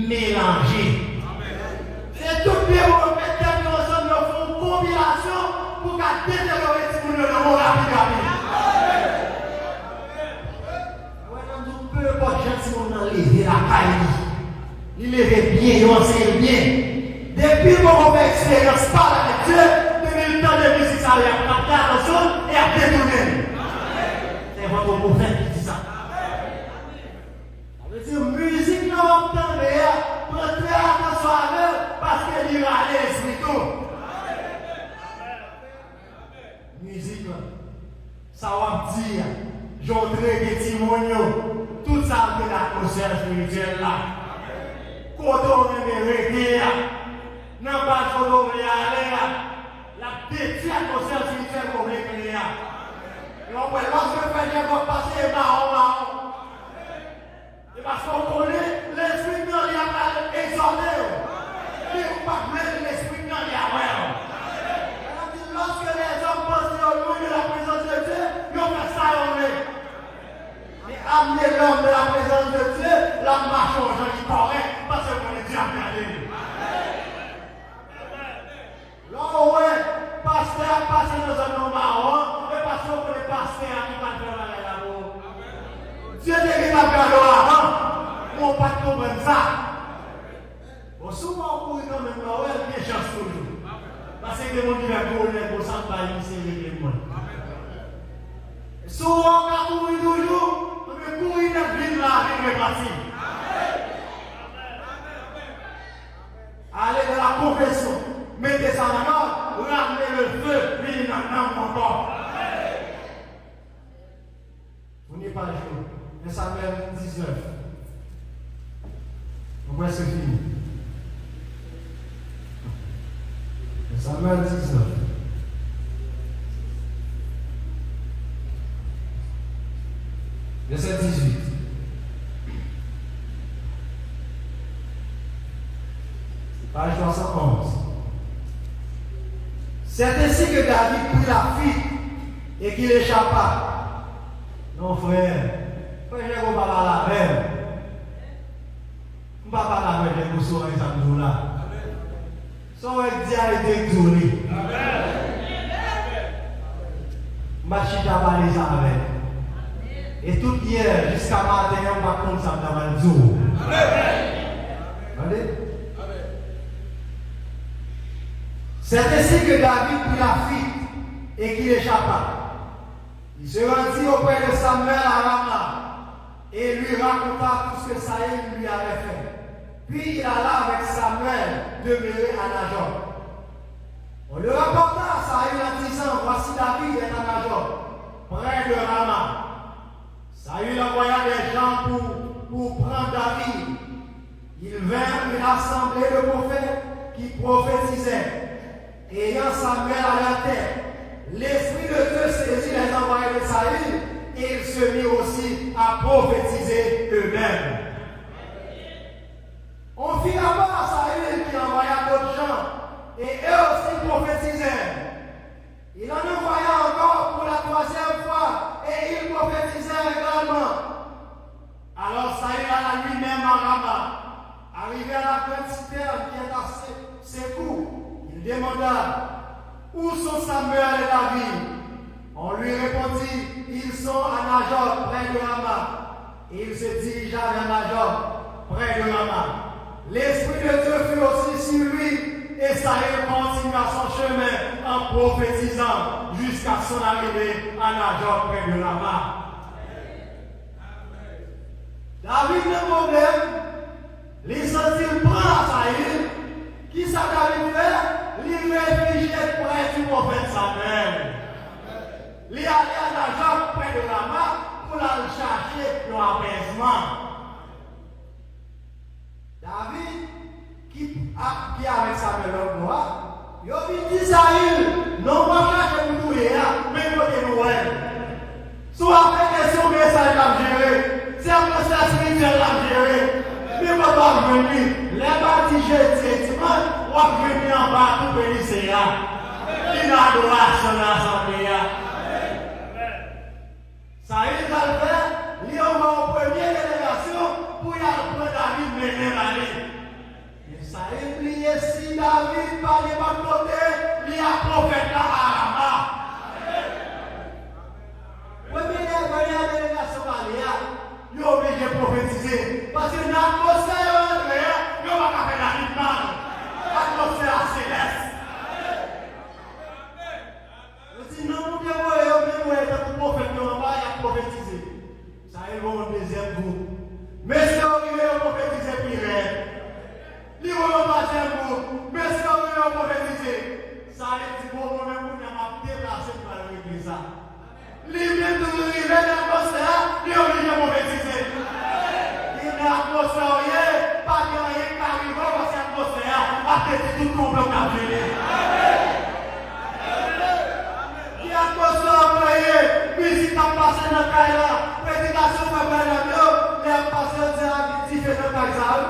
mélangée. C'est tout bien pour mettre quelqu'un ensemble, ils font une compilation pour qu'à détériorer ce monde dans le monde rapidement. Peu importe, si on a levé la caille, il lève bien, il enseigne bien. Depuis qu'on fait expérience par avec Dieu, depuis le temps de musique, ça va attention. des témoignages, tout ça c'est l'atmosphère spirituelle là. Quand on est réglé, n'a pas de on est allé, la petite atmosphère spirituelle qu'on est créée. Et on voit lorsque le Seigneur va passer marron. Et parce qu'on connaît l'esprit de Dieu, il a exhorté. Mais on ne pas mettre l'esprit de Dieu, il a lorsque les hommes passent au de la présence de Dieu, ils ont fait ça en eux. Mais amener l'homme de la présence de Dieu, la marche aux gens qui correct, parce qu'on est Dieu à regarder. Là, ouais, pasteur a passé dans un nom marron, et parce qu'on est pasteur qui va faire la là-haut. Dieu n'est pas gardé avant, on ne peut pas tomber ça. Bon, souvent, on court quand même, il y a des chances toujours. Parce que les gens qui viennent pour ça, c'est les gens. Souvent, on a couru toujours, on peut courir dans la ville là avec les partis. Allez dans la confession, mettez ça en ordre, ramenez le feu, puis dans encore. On n'est pas le jour. Mais Samuel 19. On voit ce fini. Samuel 19. Verset 18. Page 311. C'est ainsi que David prit la fuite et qu'il échappa. Non, frère. Frère, je ne vais pas parler avec. Je ne vais pas parler avec les mousseaux et les amours là. Son Dieu a été tourné. Machita va les avec. Et tout hier, jusqu'à matin, on va comme ça dans le jour. Amen. C'est ainsi que David prit la fuite et qu'il échappa. Il se rendit auprès de Samuel à Rama et lui raconta tout ce que Saïd lui avait fait. Puis il alla avec Samuel demeurer à Najor. On le rapporta à Saül en disant, voici David est à Najor, près de Rama. Saül envoya des gens pour prendre David. Ils vinrent et rassemblaient le prophète qui prophétisait. Ayant Samuel à la tête, l'Esprit de Dieu saisit les envoyés de Saül et ils se mirent aussi à prophétiser eux-mêmes. On fit d'abord à Saül qui envoya d'autres gens et eux aussi prophétisaient. Il en envoya encore pour la troisième fois et il prophétisait également. Alors Saül alla lui-même à Rama. Arrivé à la grande citerne qui est à Sékou, il demanda où sont Samuel et David. On lui répondit, ils sont à Najor, près de Rama. Et il se dirigea vers Najor, près de Rama. L'Esprit de Dieu fut aussi sur lui, et Saül continua son chemin en prophétisant jusqu'à son arrivée à Najor, près de Rama. David n'a pas problème. Les sentit prend à Saül. Qui ça David fait? Il réfléchit près du prophète Samuel. Il est allé à Najor, près de Rama, pour aller chercher l'apaisement. David, qui avec Samuel Noir, il a dit Saül, non pas chercher pour tout, mais côté Noël. Soit avec question que ça l'a géré, c'est un peu ça spirituel l'a géré. Mais on va venir, les bâtis jetés, on va venir en bas pour bénir ces gars. Il a adoration dans l'assemblée. Saül va le faire, il va en première délégation pour y aller prendre David mener l'année. Mais Saül oublié si David parlait pas de côté, il y a prophète là à Rama. Première délégation il est obligé de prophétiser. Parce que dans l'atmosphère, il ne va pas faire la vie mal. L'atmosphère céleste. Je dis non, bien pour prophète, il a prophétisé. Ça y va au deuxième groupe. Mais si on arrive à prophétiser, puis il va au troisième groupe. Mais si on arrive à prophétiser, ça y est, bon, même pour nous déplacer par l'église. Il vient de arriver dans l'atmosphère. après tout complot qui a venu. Qui a posé employé, musique a passé dans le cahier là, prédication fait pas la mieux, les a passé dans le différent par exemple.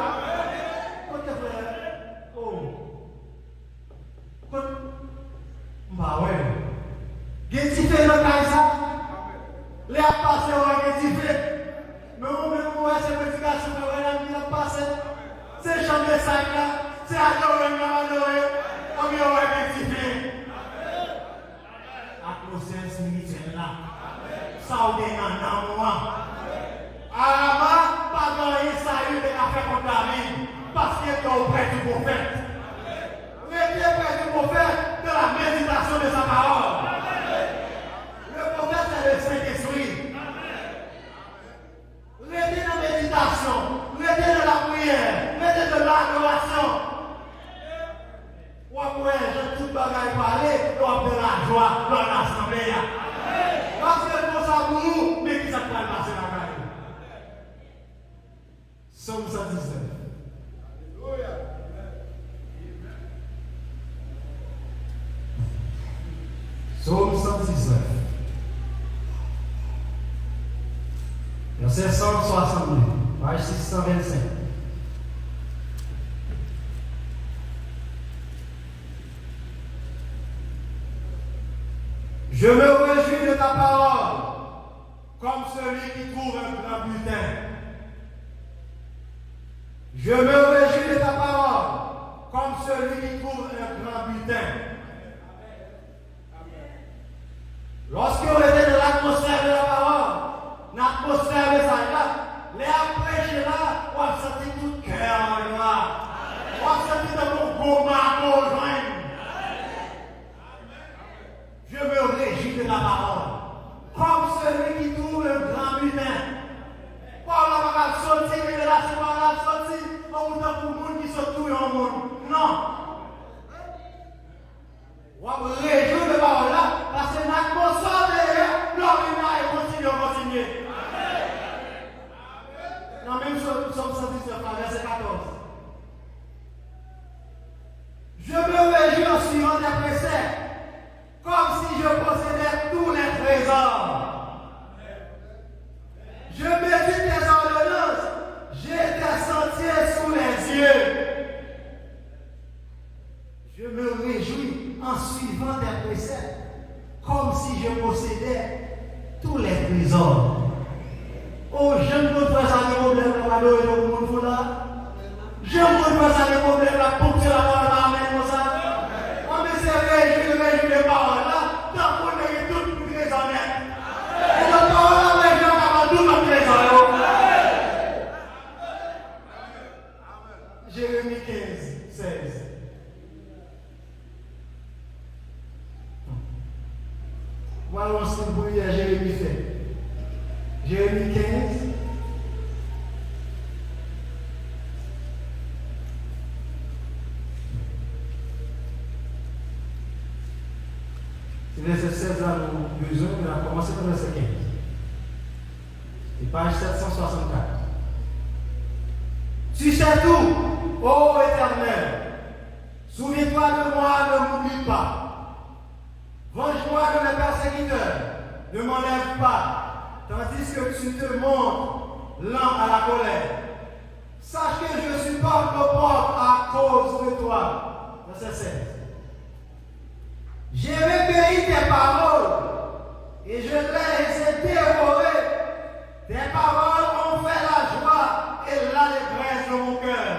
Bah ouais. Gétifé dans Kaisa. Les a passé au Gétifé. Mais vous même vous c'est prédication que vous avez passé. C'est champ de sac là. C'est adorer, on y aura Gétifé. Atmosphère spirituelle là. Ça ou bien dans moi. Arama, pas dans les saluts de la fait contre la vie. Parce qu'il est auprès du prophète. Restez près du prophète de la méditation de sa parole. Le prophète c'est le Saint-Esprit. Restez dans la méditation, restez dans la prière, restez dans l'adoration. Ou après, je tout bagaille parler, ou après la joie dans l'assemblée. Parce que c'est pour ça pour nous, mais qui ça peut passer la caille. Somme 119. Psaume 119. Verset 162, page 625. Je me réjouis de ta parole, comme celui qui trouve un grand butin. Je me réjouis de ta parole, comme celui qui trouve un grand butin. Lorsque on était dans l'atmosphère de la parole, l'atmosphère de ça là, les prêcher là, on a senti tout cœur en là. On a senti dans mon beau marteau joindre. Je me réjouis de la parole, comme celui qui trouve un grand butin. Pas la va sortir de la soirée, sortir, on vous donne pour le monde qui se trouve en monde. Non. On va réjouir de la parole là, parce que l'atmosphère de l'homme est continue. Non, même Psaume 119, verset 14. Je me réjouis en suivant tes préceptes, comme si je possédais tous les trésors. Je médite tes ordonnances, j'ai tes sentiers sous les yeux. Je me réjouis en suivant tes préceptes, comme si je possédais tous les trésors. Oh, je ne veux pas ça des problèmes pour adorer le monde là. Je ne veux pas ça des problèmes là pour que la parole m'amène comme ça. On me sert réjouir les paroles là, tant qu'on ait toutes les honnêtes. Et la parole là, mais je vais tout notre trésor. Jérémie 15, 16. Voilà ce que vous voyez à Jérémie fait. Jérémie 15. C'est verset 16 à nous besoin, mais on a commencé par verset 15. Et page 764. Tu sais tout, ô Éternel. Souviens-toi de moi, ne m'oublie pas. Venge-moi de mes persécuteurs, ne m'enlève pas, tandis que tu te montres lent à la colère. Sache que je supporte nos portes à cause de toi. Verset 16. J'ai recueilli tes paroles et je les ai dévorées. Tes paroles ont fait la joie et l'allégresse de mon cœur.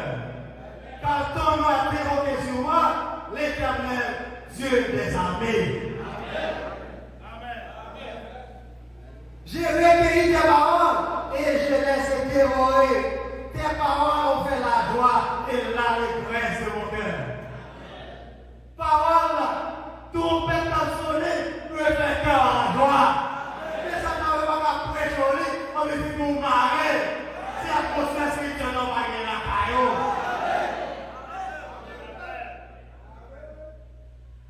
Car ton nom a dérogué sur moi, l'Éternel, Dieu des armées. J'ai recueilli tes paroles et je les ai dévorées. Tes paroles ont fait la joie et l'allégresse de mon cœur. Paroles, tout peut sonner, peut faire cœur à la joie. Mais ça n'a pas prêcher, on me dit pour marrer. Si la procès spirituelle n'a pas gagné la caillou.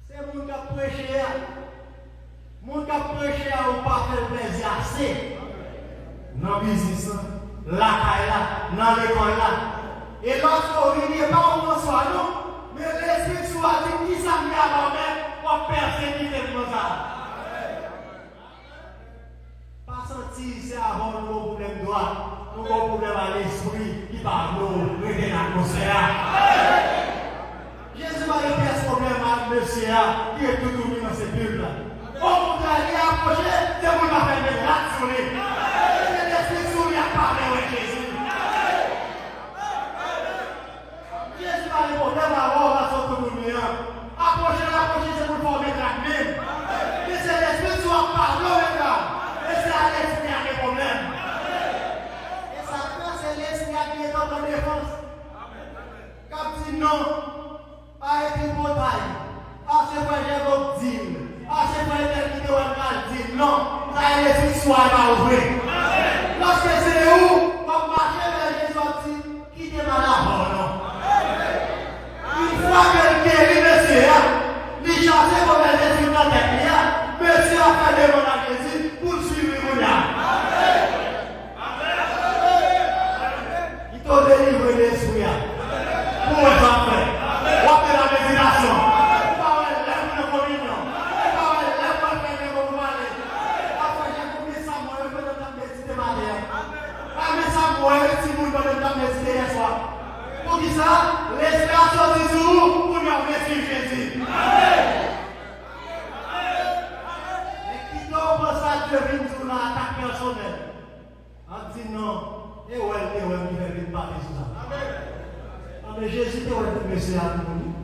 C'est mon qui prêché. Mon qui prêché à ou pas faire plaisir assez. Dans le business, la caille là, dans l'école là. Et lorsqu'on vient, pas au bonsoir, non, mais on persécuter comme ça. Pas senti, c'est avant le problème droit, nous avons un problème à l'esprit qui va nous régler l'atmosphère. Jésus va régler ce problème à monsieur qui est tout tourné dans ces bulles. Au contraire, il a approché, c'est vous qui avez fait des rats sur lui. C'est l'esprit souris à parler avec Jésus. Jésus va répondre à la sorte de nous. Approchez, c'est pour former la même. Mais c'est l'esprit qui va parler avec là. Et c'est à l'esprit qui a des problèmes. Et ça fait, c'est l'esprit qui est dans la défense. Comme dit non, à être une bataille. À ce point, j'ai votre deal. À ce point, l'éternité, on va dire non. Ça est l'esprit qui va ouvrir. Lorsque c'est où, on marche vers Jésus, qui est malade. Une fois que le guérit, monsieur, il chasse comme elle est sur la tête, monsieur a fait des bonnes à Jésus pour suivre le monde. Il t'a délivré l'esprit pour les enfants. On fait la méditation. On va lève le communion. On va lève le faire comme vous allez. Après, j'ai compris ça, moi, je vais te méditer ma mère. Mais ça, moi, si vous voulez te méditer hier soir. Pour qui ça? L'esprit a sorti sur vous pour nous remercier Jésus. Mais qui donc pense à Dieu vient sur l'attaque personnelle? On dit non. Et ouais, il ne vient pas sur ça. Mais Jésus était un monsieur à nous.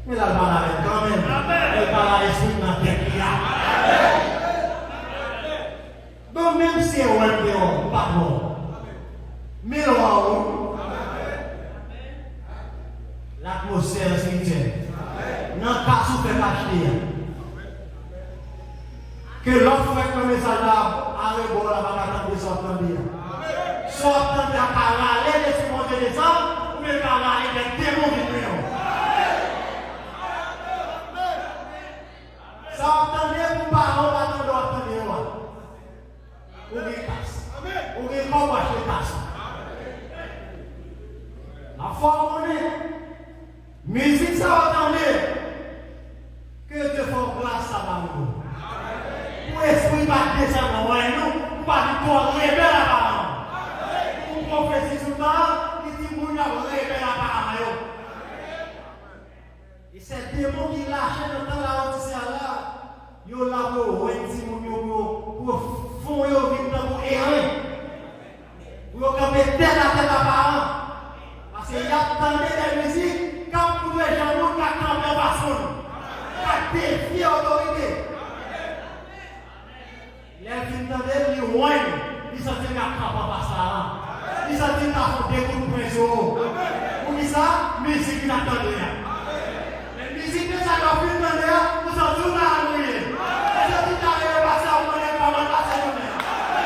Mais là, il parle quand même. Il parle à l'esprit dans la tête qu'il y a. Donc, même si on est dehors, pas bon. Mais on l'atmosphère spirituelle. Dans le cas où fait acheter. Que l'autre fait comme ça là, à rebord là, va attendre sortant de là. Sortant de la parallèle de ce monde des hommes, ou bien parallèle des démons de Dieu. Ça entendez pour parler, on va attendre. Ou bien passe. Ou bien comment acheter passe. La forme on est. Musique, ça va attendre que Dieu fasse grâce à nous. Pour l'esprit va descendre dans nous, pour pas du tout révéler la parole. Pour prophétie tout le temps, il dit que nous avons révélé la parole. Et c'est démon qui lâche dans la haute là, il y a là pour fond vite pour errer. Pour camper tête à tête à parole. Parce qu'il y a tant de musique. Quand vous êtes gens qui ont campé en façon, qui ont défié l'autorité, les films ils loin, ils sont dit qu'ils ont campé en façon. Ils sont dit qu'ils ont fait des coups de pression. Pour qui ça? Musique qui n'attendait rien. Les musiques que ça leur fait demander, vous en tout à l'oublier. Ils ont dit qu'ils allaient passer à mon école, comment passer au maire.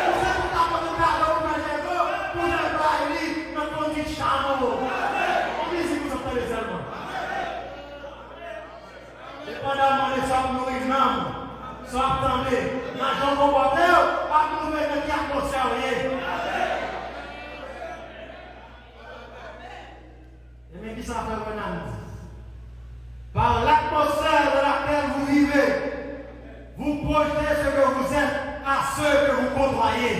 Vous êtes tout à fait de pardon pour les écoles, pour les brailles, pour conduire chameau. Les Allemands. Dépendamment des hommes nous réclament, soit attendez, l'argent comporté, pas nous mettre qui a conservé. Et même qui ça fait une analyse. Par l'atmosphère de laquelle vous vivez, vous projetez ce que vous êtes à ceux que vous côtoyez.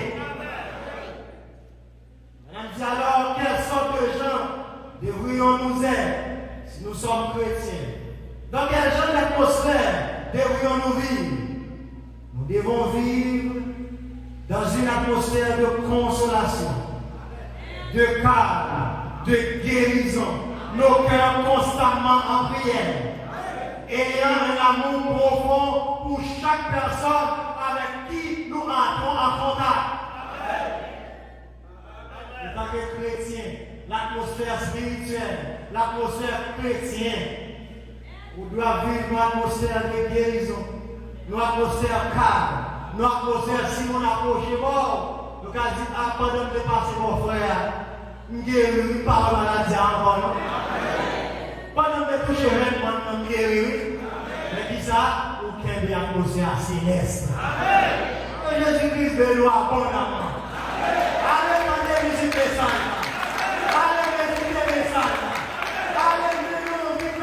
Madame dit alors, quelle sorte de gens devrions-nous être si nous sommes chrétiens? Dans quel genre d'atmosphère devrions-nous vivre? Nous devons vivre dans une atmosphère de consolation, de calme, de guérison, nos cœurs constamment en prière, ayant un amour profond pour chaque personne avec qui nous entrons en contact. En tant que chrétien, l'atmosphère spirituelle, l'atmosphère chrétienne, on doit vivre une atmosphère de guérison, une atmosphère calme, une atmosphère si on approche mort, nous avons dit, ah, pendant de passer mon frère, nous guéris par la maladie encore, non? Pendant de toucher vraiment, nous guéris. Mais qui ça? Ou qu'il y ait une atmosphère céleste. Jésus-Christ de nous abondamment. Allez, mandez musique de ça. Allez, musique de ça. Allez, musique de ça.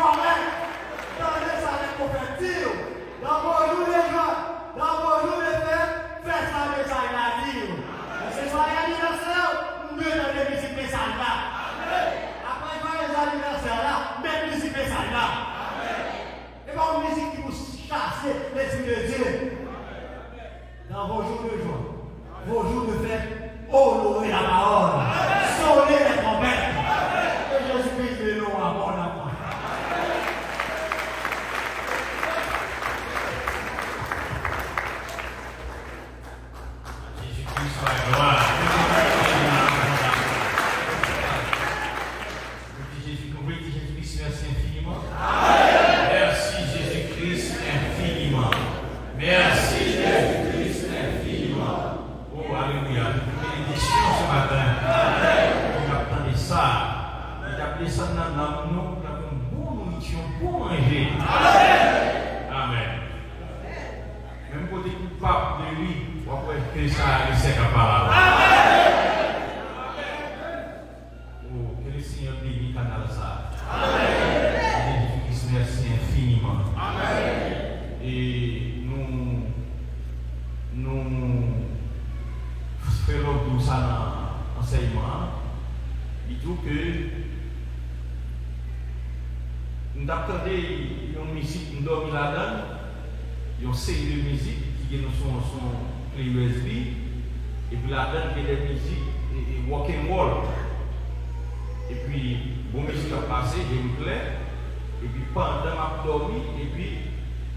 nous attendons une musique, nous dormons là-dedans, une série de musique qui est son clé USB, et puis là-dedans, il y a des musiques et rock and roll. Et puis, bon musique a passé, j'ai une clé, et puis pendant que je dormi, et puis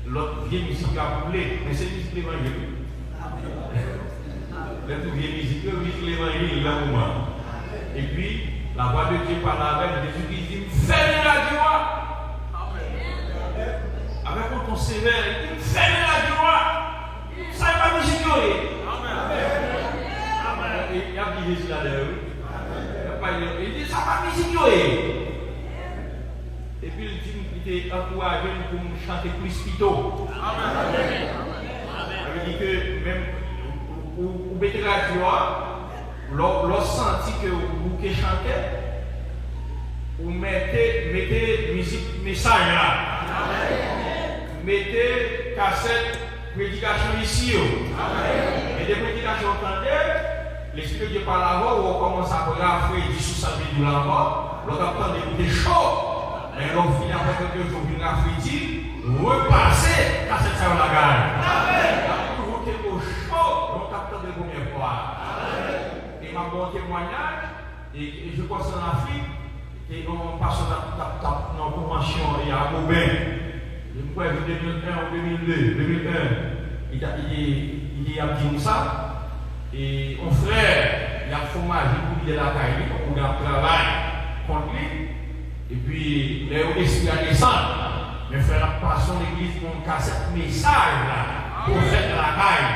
l'autre vieille musique a roulé, mais c'est musique l'évangile. La toute vieille musique l'évangile, là pour moi. Et puis, la voix de Dieu parle avec Jésus qui dit, fermez la joie. Avec un ton sévère, il dit, fermez la joie. Ça n'est pas musique. Il y a dit Jésus là-dedans. Il dit, ça va musique. Et puis il dit, il était encouragé pour chanter plus pito. Il dit que même, vous mettez la joie, lorsque senti que vous chantez, vous mettez musique message là. Mettez cassette prédication ici. Et des prédications entendées, l'Esprit de Dieu par la voix, on commence à graffer du sous sa vie de la voix, l'on entend d'écouter chaud. Mais l'on finit après quelques jours, une graffiti, repasser cassette ça la gagne. Toujours quelque chaud, l'on t'attend de première fois. Et ma bon témoignage, et je pense en Afrique, et on passe dans la convention à Aubin. Je crois que 2001 ou 2001, il a dit ça. Et mon frère, il a fromage pour lui de la caille, pour il a travaillé contre lui. Et puis, l'esprit a descendu. Mes frères, la passion de l'église, mon cassette message là, pour faire de la caille.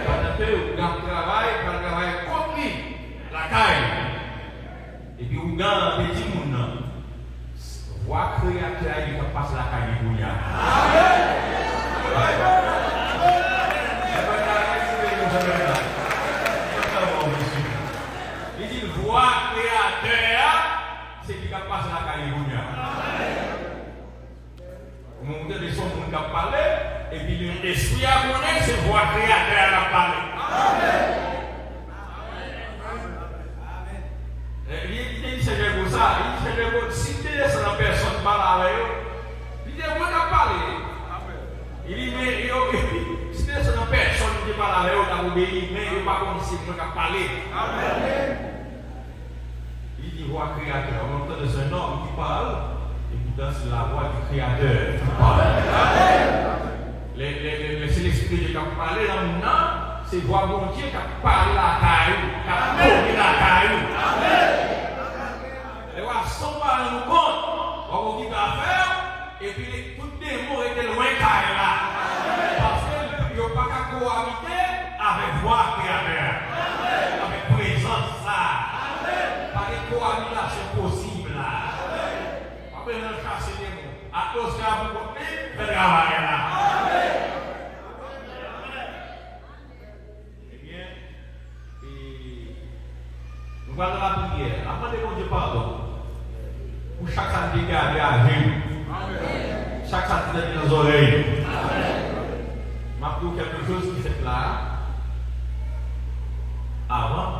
Pendant que il a travaillé contre lui, la caille. Et puis, il a un petit monde. Voix créateur, il passe la caille de Bouya. Il dit voix créateur, c'est qui passe la caille de Bouya. Au moment de son monde qui a parlé, et puis l'esprit a connaître, c'est voix créateur qui a parlé. Il dit c'est pour ça, il dit c'est si tu laisses la personne parler avec eux, il dit moi qui parle. Il dit mais si tu laisses la personne qui parle avec eux, tu as obéi, mais il ne pas comme si moi qui parle. Il dit voix créateur, on entend un homme qui parle, et pourtant c'est la voix du créateur qui parle. C'est l'esprit de Dieu qui a parlé là maintenant, c'est voix bon Dieu qui a parlé la caillou, qui a tourné la caillou. Et voilà, sans parler nous compte, on va dire faire, et puis tous les mots étaient loin de là. Parce qu'il n'y a pas qu'à cohabiter avec voix créateur, avec présence là. Pas de cohabitation possible là. Pas besoin de chasser les mots. À cause de vous comprenez, faites travailler là. Eh bien, nous allons la prière. Après de mon Dieu pardon. Pour chaque année de garder à vivre. Chaque année dans les oreilles. Je vais quelque chose qui fait là. Avant.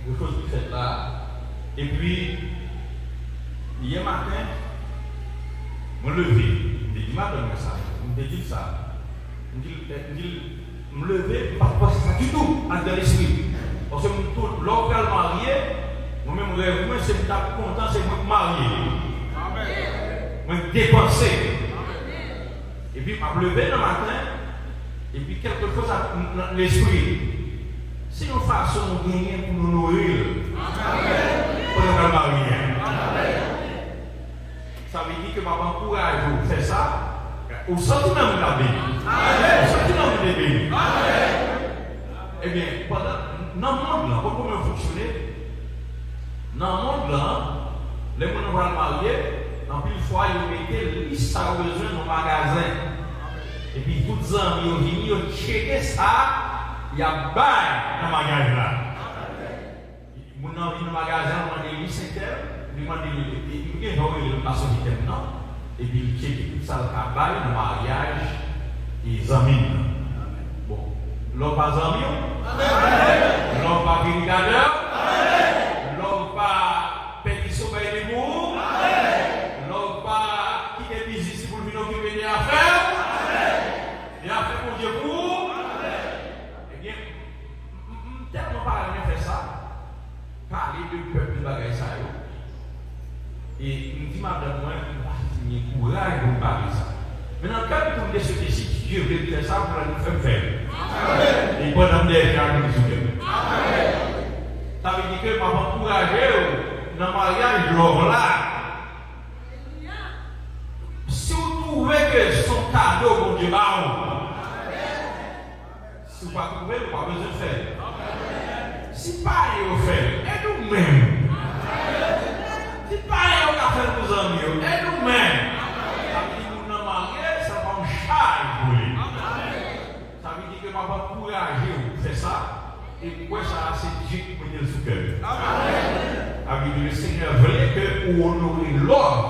Quelque chose qui fait là. Et puis, hier matin, je me lever. Je me dis, madame, ça. Je me dis ça. Je me lever, pas passer ça du tout dans l'esprit. Parce que tout local marié, moi-même, moi, c'est content, c'est moi marié. Moi, dépensé. Et puis, je me lever le matin, et puis quelque chose dans l'esprit. C'est une façon de gagner pour nous nourrir. Pour nous marier. Ça veut dire que je m'encourage à faire ça. Au sentiment de la béni. Au sentiment de la béni. Eh bien, dans le monde là, comment fonctionner? Dans le monde là, les gens vont marier, dans une fois, ils mettent liste ça besoin dans le magasin. Et puis, tous les amis, ils viennent checker ça, il y a bail dans le magasin là. Ils vont dans le magasin, ils demandent 8 heures, ils demandent le passage du thème, non? Et puis, ils checkent tout ça, le bail, le mariage, ils examinent. Bon, l'homme pas amis, l'homme pas prédicateur, l'homme pas pétition par les mots, madame, moi, je vais courage pour parler ça. Maintenant, quand vous décidez si Dieu veut faire ça, vous allez nous faire. Et pendant des gens, nous disons. Ça veut dire que maman encourager dans le mariage, alors là, si vous trouvez que son cadeau, mon Dieu, si vous ne trouvez pas, vous n'avez pas besoin de faire. Si pas vous fait, et nous-mêmes. Si pas vous fait nos amis, et nous-mêmes. Ça veut dire que nous sommes mariés, ça va me charger. Ça veut dire que maman encourager vous faire ça. Et pourquoi ça, c'est Dieu qui met le sous cœur. Avec le Seigneur voulait que vous honorez l'homme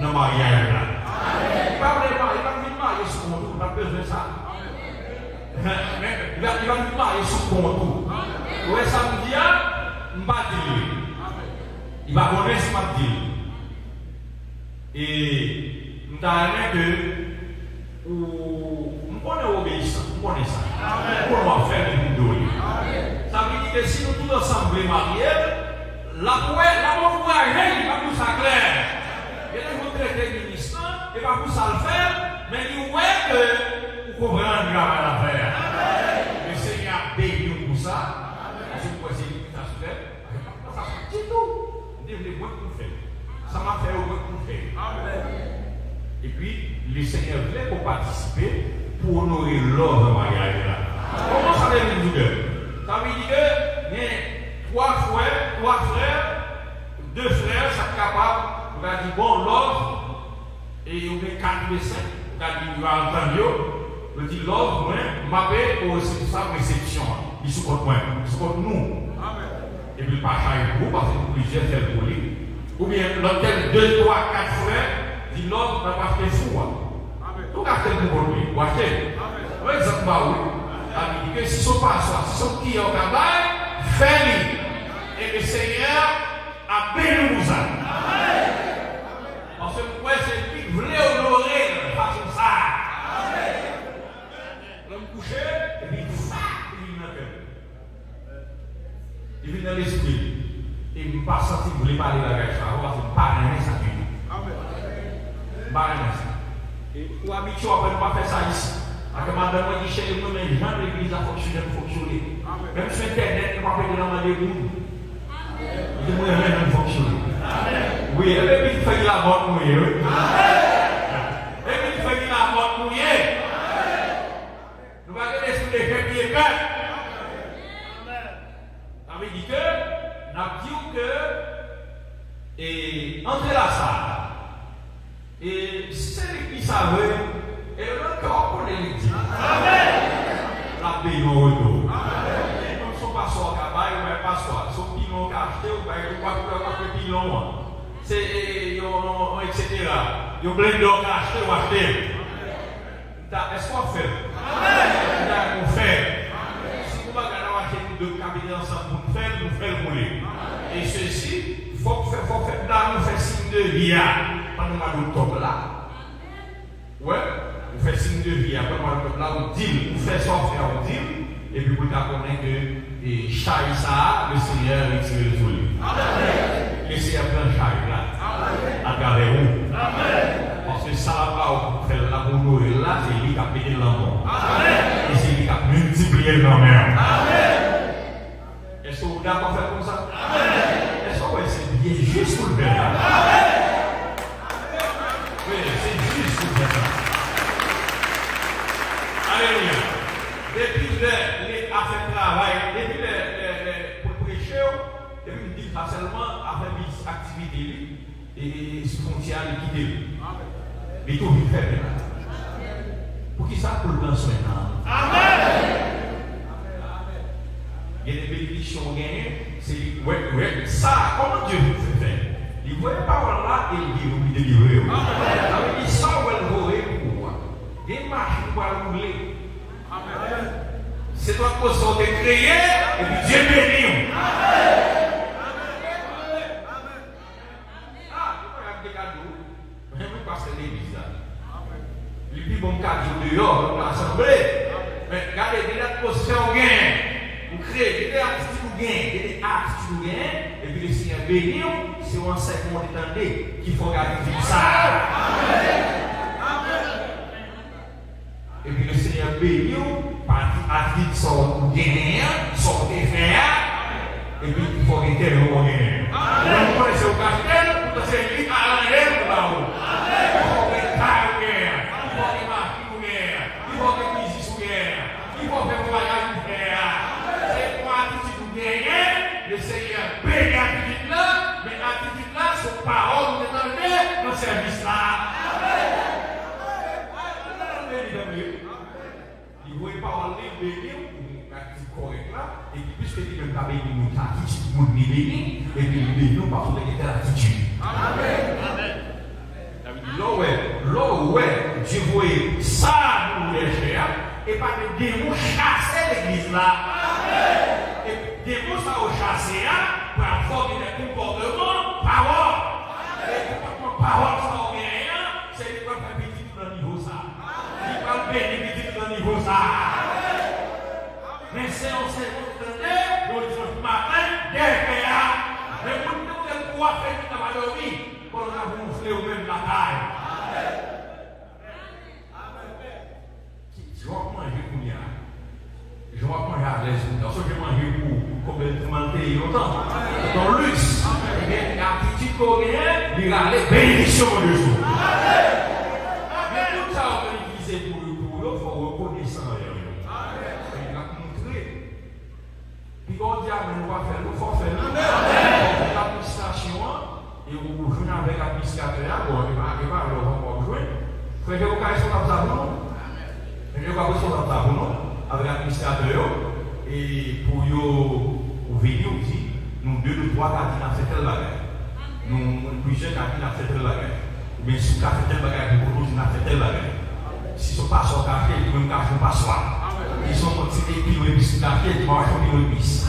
dans le mariage. Pas vraiment, il va venir marier sur mon tour, on n'a pas besoin de ça. Il va venir marier sur mon tour. Ouais, ça me dit, je ne vais pas dire. Il va connaître ce que je dis. Et nous avons que nous connaissons l'obéissance, nous connaissons ça. Nous connaissons faire des vidéos. Ça veut dire que si nous tous ensemble mariés, l'amour courageux, il va nous ça clair. Il va nous traiter de ministre, il va nous ça le faire, mais il voit que vous comprenez l'affaire. Le Seigneur bénit nous pour ça. Si vous voyez ce que ça se fait, ça fait tout. Les moins qu'on fait. Ça m'a fait au moins qu'on fait. Et puis, le Seigneur voulait pour participer pour honorer l'ordre de mariage là. Comment ça veut dire? Ça veut dire que trois frères, 2 frères, ça est capable, on va dire bon, l'ordre, et on met 4 et 5, on va dire, il va entendre, on dit l'ordre, m'a fait pour sa réception, il supporte moi, il supporte nous. Et puis pas chaque groupe, parce que plusieurs frères pour lui. Ou bien l'autre 2, 3, 4 frères, dit l'ordre, on va pas faire fou. Tout à fait pour lui, vous achetez. Par exemple, oui. Il dit que si son passeur, si son qui est au travail, fais-le. Et le Seigneur a béni nous. Parce que moi, c'est lui qui voulait honorer de façon ça. L'homme couché, et puis ça, il vient dans le cœur. Il vient dans l'esprit. Et il ne pas senti qu'il voulait parler de la guerre. Parce qu'il ne parle rien ça du tout. Pas rien ça. Et pour habituer, on ne peut pas faire ça ici. Parce que madame dit chez nous, les gens de l'église a fonctionné. Même sur Internet, on ne peut pas demander de nous. Il dit, moi, je vais fonctionner. Oui, et puis il fait la bonne mouillée. Et puis il fait la bonne mouillée. Nous allons regarder sur les gens qui est fait. Ça veut dire que, nous avons dit que, et entre la salle, et si c'est lui qui savait, et le corps pour les dit. La paix non retour. Comme son passeur au travail, ou un passeur, son pilon acheté, ou pas pilon. C'est etc. Ils ont plein d'or acheté ou acheté. Est-ce qu'on fait? On fait. Si vous ne regardez pas deux cabinets ensemble pour faire, nous faisons rouler. Et ceci, il faut faire signe de vie pendant le mois d'octobre là. Ouais. Vous faites signe de vie, après moi, là, on dit, vous faites sortir, on dit, et puis vous connaissez que Chai ça, le Seigneur retire le soleil. Le Seigneur prend Chai là, à travers vous. Parce que ça va faire la bonne là, c'est lui qui a pété l'amour. Et c'est lui qui a multiplié le mer. Est-ce que vous êtes d'accord faire comme ça? Est-ce que c'est bien juste pour le faire? Oui, c'est juste pour le faire. Alléluia. Depuis les affaires de travail, depuis pour prêcher, depuis nous dire seulement affaire d'activité et frontières et quitter. Mais tout vite fait pour qui ça pour le temps maintenant. Amen. Il y a des bénédictions gagnées, c'est ça, comment Dieu vous fait faire? Il voit les paroles là et il dit vous délivrer. Ça veut dire ça vous le voyez pour moi. Des marches pour rouler. C'est toi qui sont créé et puis Dieu bénit. Ah, tu peux des cadeaux. Même parce que l'église là. Les plus bons cadeaux dehors, dans l'assemblée. Mais regardez, des atmosphères gain. Vous créez des artistes qui gagnent, des artistes qui gagnent, et puis le Seigneur bénit, c'est un segment d'étendue qu'il faut garder ça. Et puis le Seigneur bénit, par vite son gain, son défaire, et puis il faut arrêter le gain. Vous connaissez au cartel, vous connaissez à l'arrière ou là-haut. Il faut que taille ou guerre, il faut que marque ou guerre, il faut que musique ou guerre, il faut que voyage ou guerre. C'est pour attitude ou guerre, le Seigneur bénit l'attitude là, mais l'attitude là, c'est parole ou déterminée dans le service là. Il ne pas parler de lui, correct là, et puis puisque il ne peut pas bénir nous, l'attitude nous bénir, et puis nous bénir parce qu'on est l'attitude. Amen. Là ouais, Dieu voyait ça nous léger, et pas de démons chasser l'église là. Et démons ça au chasser, pour avoir des comportements, parole. Et comportement parole, ça au bien, c'est les quoi faire petit dans le niveau ça. Il va bénir petit dans le niveau ça. Mais c'est on s'est contenté, le dimanche matin, guerre. Mais pour nous, on peut pouvoir faire tout à l'heure, pour nous avoir gonflé au même la taille. Je vais manger pour rien. Je vais manger à l'aise. Je vais manger pour complètement payer longtemps. Dans le luxe. Il y a un petit coréen, il a les bénédictions de jour. Mais tout ça, on peut utiliser pour l'autre, il faut reconnaître ça. Puis on dit, mais on va faire le forfait. L'administration, et vous jouez avec l'administrateur, bon, il va jouer. Frère, vous avez son absent, je vais vous avec l'administrateur, et pour vous venir aussi, nous deux ou trois qui ont fait tel bagage. Nous plusieurs qui ont fait tel bagage. Mais si vous avez fait tel bagage, vous avez fait tel bagage. Si ce n'est pas son café, vous ne pouvez pas soir. Ils sont motivés, puis ils sont café, ils vont acheter une épice.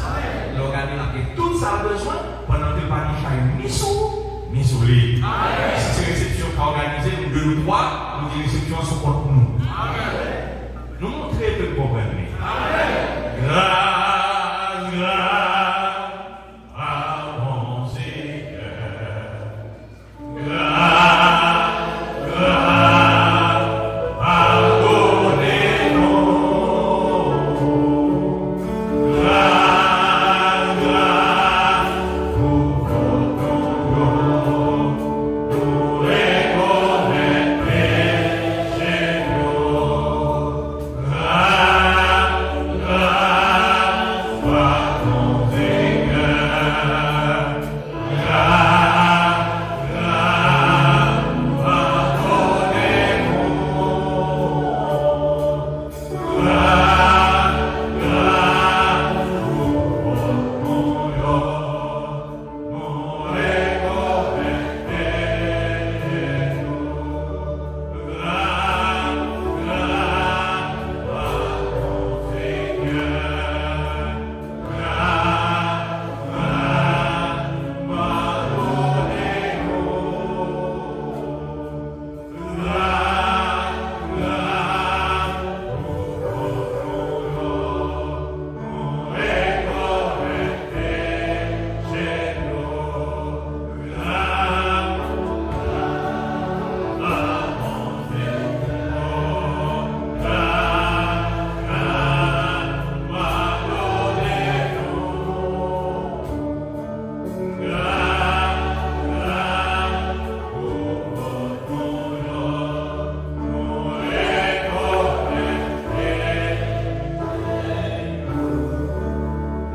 L'organisme a tout ça besoin pendant que le panier chaille misoulé. Si c'est réception qui est organisée, nous deux ou trois, nous disons réception sur contre nous. Nous montrer que le problème est. Grâce, grâce, avancez, grâce, grâce, pardonnez-nous. Grâce, grâce, pour nous reconnaître péché nous. Grâce, grâce, pardon Seigneur. Grâce, grâce, pardonnez-nous. Grâce, grâce, pour nous reconnaître péché nous. Grâce, grâce, pardon Seigneur. Grâce, grâce, pardonnez-nous. Grâce,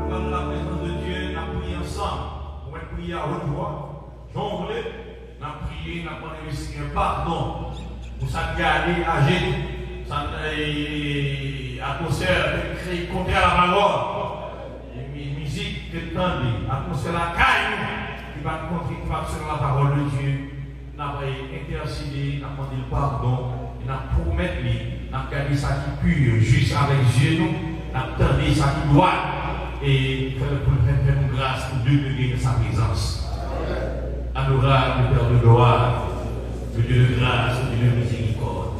Dans la présence de Dieu, nous avons prié ensemble. On va prier à haute voix. Jongler, nous avons prié, nous avons demandé le Seigneur pardon pour ça garder âgé, ça atmosphère de créer contre la parole, musique de tendre, atmosphère la caille qui va contribuer sur la parole de Dieu. Nous avons intercédé, nous avons demandé le pardon, nous avons promis, nous avons gardé ça qui est pur, juste avec Dieu, nous avons tendu ça qui doit. Et pour faire une grâce pour 2 degrés de sa présence. Adorable Père de gloire, le Dieu de grâce, le Dieu de miséricorde,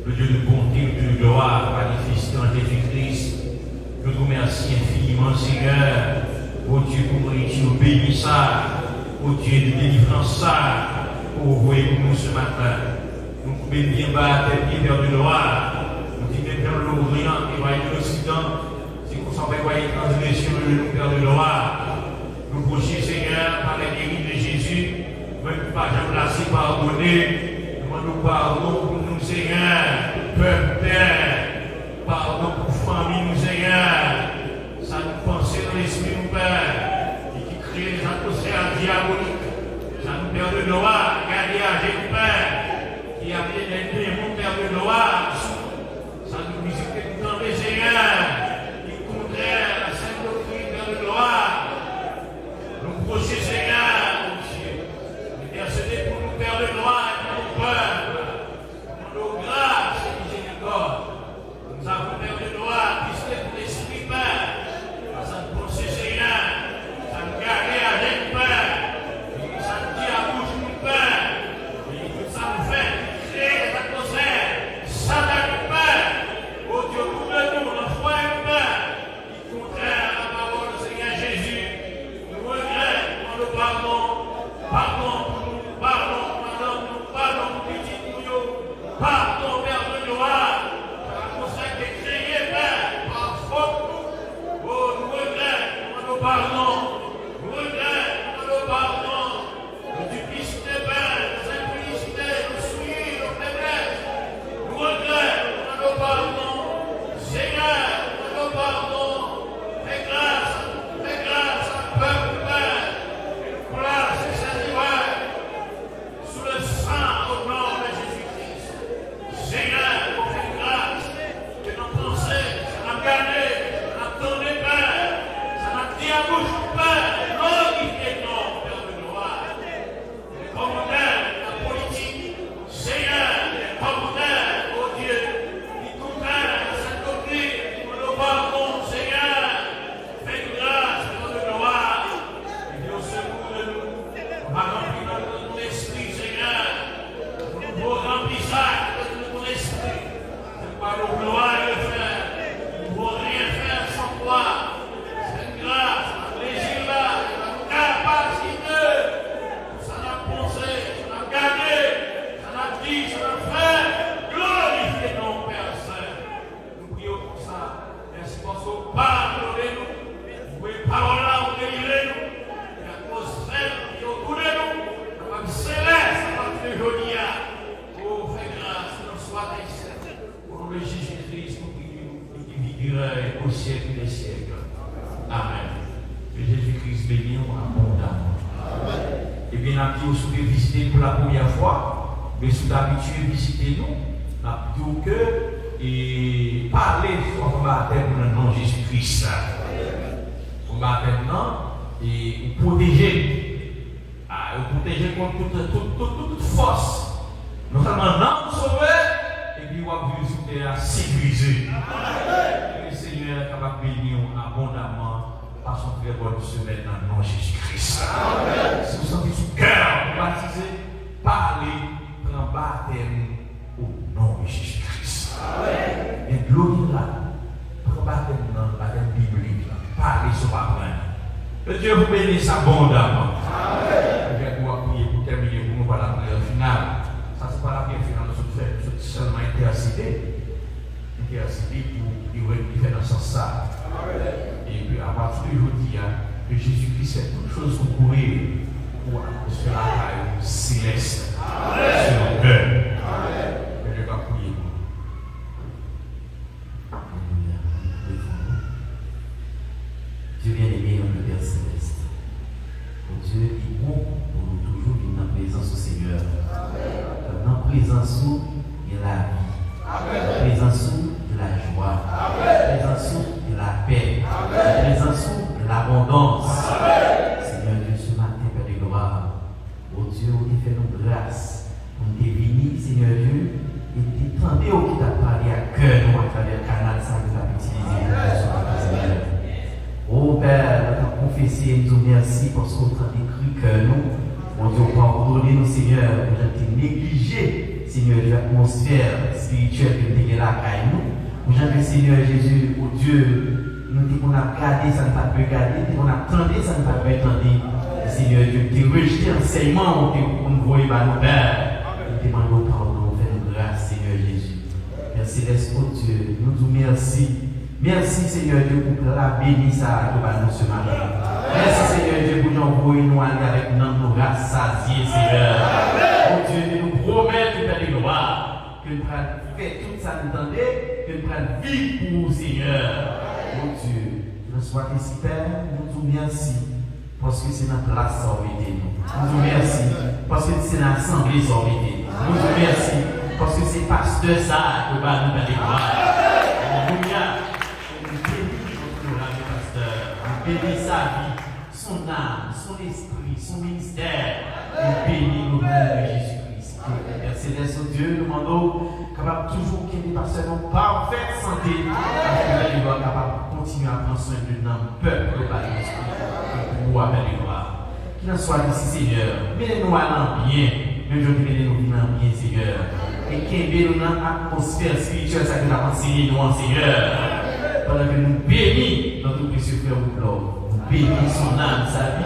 le Dieu de bonté, le Dieu de gloire, manifesté en Jésus-Christ. Je te remercie infiniment, Seigneur, pour Dieu, pour nourriture bénissable, au Dieu de délivrance, pour vous et pour nous ce matin. Nous pouvons bien battre les vers de gloire. Nous disons vers l'Orient et vers l'Occident. Si vous savez quoi est transgression de nous vers de gloire. Nous prochons, Seigneur, par les guéris de Jésus. Même pas jamais laisser pardonner. Demandons pardon pour nous, Seigneur. Peuple, Père. Pardon pour famille, nous, Seigneur. Ça nous pense dans l'esprit, nous, Père. Et qui crée les atmosphères diaboliques. Ça nous perd de gloire. Regardez à Jésus, Père. Qui a bien été mon Père de gloire. Ça nous visite tout dans les Seigneur. Qui contraire la sainte doctrine, Père de gloire. Nous prochons, Seigneur, mon Dieu. Intercédez pour nous, Père de gloire, et pour nos peuples. Demandons grâce et miséricorde. Nous avons, Père de gloire, pisté pour l'esprit, Père. Ça nous pensée, Seigneur. Ça nous garde avec, Père. Et ça nous dit à bouche, nous, Père. Et tout ça nous fait créer des atmosphères. Satanique, Père. Oh Dieu, double-nous, la foi, Père. Qui contraire à la parole du Seigneur Jésus. Nous regrettons le pardon. Pardon pour nous, pardon pour petit nous. Pardon, Père de gloire. Par la conscience qui est créée, Père, par faute. Oh, nous regrettons, nous pardon. Nous regrettons, nous pardon. Nous duplicité, Père, nous simplicité, nous souillés, nos faiblesses. Nous regrettons, nous pardon. Seigneur, nous pardon. Fais grâce à peuple, Père. Place et sanctuaire sous le sang au nom de Jésus-Christ. Seigneur, fais grâce que nos pensées, ça n'a gardé, ça n'a tourné, Père, ça n'a dit à bouche, Père, glorifiez non, Père de gloire. Les commentaires, la politique, Seigneur, les commentaires, oh Dieu, qui contrairent à cette doctrine, qui nous pardon, Seigneur, fais grâce, Père de gloire. Et Dieu, au secours de nous, on va remplir notre esprit, Seigneur. Nous vous remplissage de notre esprit. C'est par nos gloire et le faire. Nous ne pouvons rien faire sans toi. C'est grâce, la plaisir là, la capacité. Ça n'a pensé, ça n'a gardé, ça n'a dit, ça n'a fait. Glorifiez ton Père Saint. Nous prions pour ça. Merci pour ce pardonnez-nous. Vous pouvez parole là, vous délivrez-nous. L'atmosphère qui est autour de nous, la femme céleste, la femme de Jodia. Oh, fais grâce, nous soit ici. Au nom de Jésus-Christ, nous prions et qui viguerait au siècle des siècles. Amen. Que Jésus-Christ bénisse abondamment. Et bien, nous sommes visiter pour la première fois, mais sous l'habitude, visitez-nous. Nous que et parler sur le baptême dans le nom de Jésus-Christ. On va maintenant et protéger. Protéger contre toute force. Non seulement non sauver, et puis on va vivre à sécuriser. Que le Seigneur est capable de bénir abondamment par son très bonne semaine dans le nom de Jésus-Christ. Si vous sentez sous cœur pour baptiser, parlez, prends baptême au nom de Jésus-Christ. Et de l'eau là, prends baptême dans le baptême biblique. Parlez sur ma main. Que Dieu vous bénisse abondamment. Je vais pouvoir prier pour terminer pour nous par la prière finale. Ça, c'est pas la prière finale, c'est seulement intercéder. Intercéder pour faire dans ce sens-là. Et puis, à partir d'aujourd'hui, que Jésus-Christ fait toutes choses pour courir pour atmosphère la taille céleste sur nos cœurs. Que je vais prier pour nous. Dieu bien-aimé, notre Père Céleste, mon Dieu est bon pour nous toujours venir dans la présence du Seigneur. Dans la présence de la vie, dans la présence de la joie, dans la présence de la paix, dans la présence de l'abondance. Seigneur Dieu, ce matin, Père de gloire, oh Dieu, on te fait nos grâces, on t'est béni, Seigneur Dieu, et t'es tendu au qui t'a parlé à cœur, nous, à travers le canal, ça nous a utilisé pour ce matin, Seigneur. Oh Père, nous avons confessé et nous merci parce qu'on a écrit que nous, mon Dieu, pardonnez nous, Seigneur, nous avons négligé, Seigneur, l'atmosphère spirituelle que nous avons là, nous. Nous avons, Seigneur Jésus, oh Dieu, nous avons gardé, ça ne va pas garder, nous avons tendu, ça ne va pas attendre. Seigneur Dieu, tu rejeté l'enseignement pour nous voir par nos pères. Nous demandons pardon, fais-nous grâce, Seigneur Jésus. Merci, Esprit Dieu. Nous disons merci. Merci, Seigneur Dieu, pour la bénisse à nous ce matin. Merci, Seigneur Dieu, pour nous envoyer nous aller avec nos rassasiés, Seigneur. Oh Dieu, tu nous promets de faire des gloires, que nous allons faire tout ça, nous entendez, que nous allons vivre pour vous, Seigneur. Oh Dieu, nous sois ici, Père, nous disons merci, parce que c'est notre place sortie. Nous disons merci, parce que c'est l'assemblée sortie. Nous disons merci, parce que c'est pasteur ça que va nous faire des gloires. Alléluia. Bénis sa vie, son âme, son esprit, son ministère. Nous bénis le nom de Jésus-Christ. Merci d'être Dieu, nous demandons capable toujours qu'il n'y ait pas seulement parfaite santé, mais qu'il soit capable de continuer à prendre soin de notre peuple par l'esprit, pour pouvoir faire les gloires. Qu'il en soit ici, Seigneur. Mettez-nous à bien, mais je veux nous vivre bien, Seigneur. Et qu'il y ait une atmosphère spirituelle, ça que nous avons enseigné, nous, Seigneur. Pendant que nous bénissons notre précieux frère Woodlaw, nous bénissons son âme, sa vie,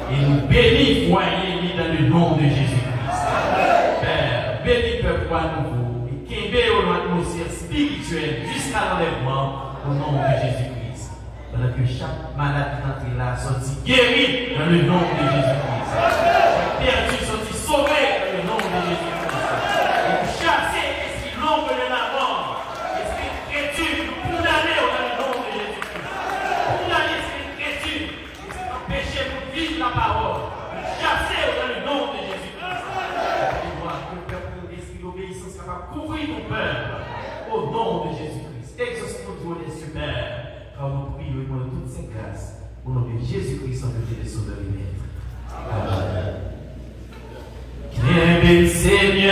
et nous bénissons foyer dans le nom de Jésus-Christ. Père, bénis le peuple à nouveau, et qu'il y ait une atmosphère spirituelle jusqu'à l'enlèvement au nom de Jésus-Christ. Pendant que chaque malade qui est là sorti guéri dans le nom de Jésus-Christ. Chaque perdu sorti sauvé dans le nom de Jésus-Christ. Et nous chasser l'esprit l'ombre de la mort, l'esprit créature, condamné au nom de Jésus-Christ. Condamné l'esprit créature, empêché pour vivre la parole, chasser dans le nom de Jésus-Christ. Et voir que le peuple de l'esprit d'obéissance capable de couvrir ton peuple au nom de Jésus-Christ. Exauce notre des cieux, Père. Car nous prions pour toutes ces grâces, au nom de Jésus-Christ, en Dieu des sauveurs et maîtres. Amen. Qu'il est le Seigneur.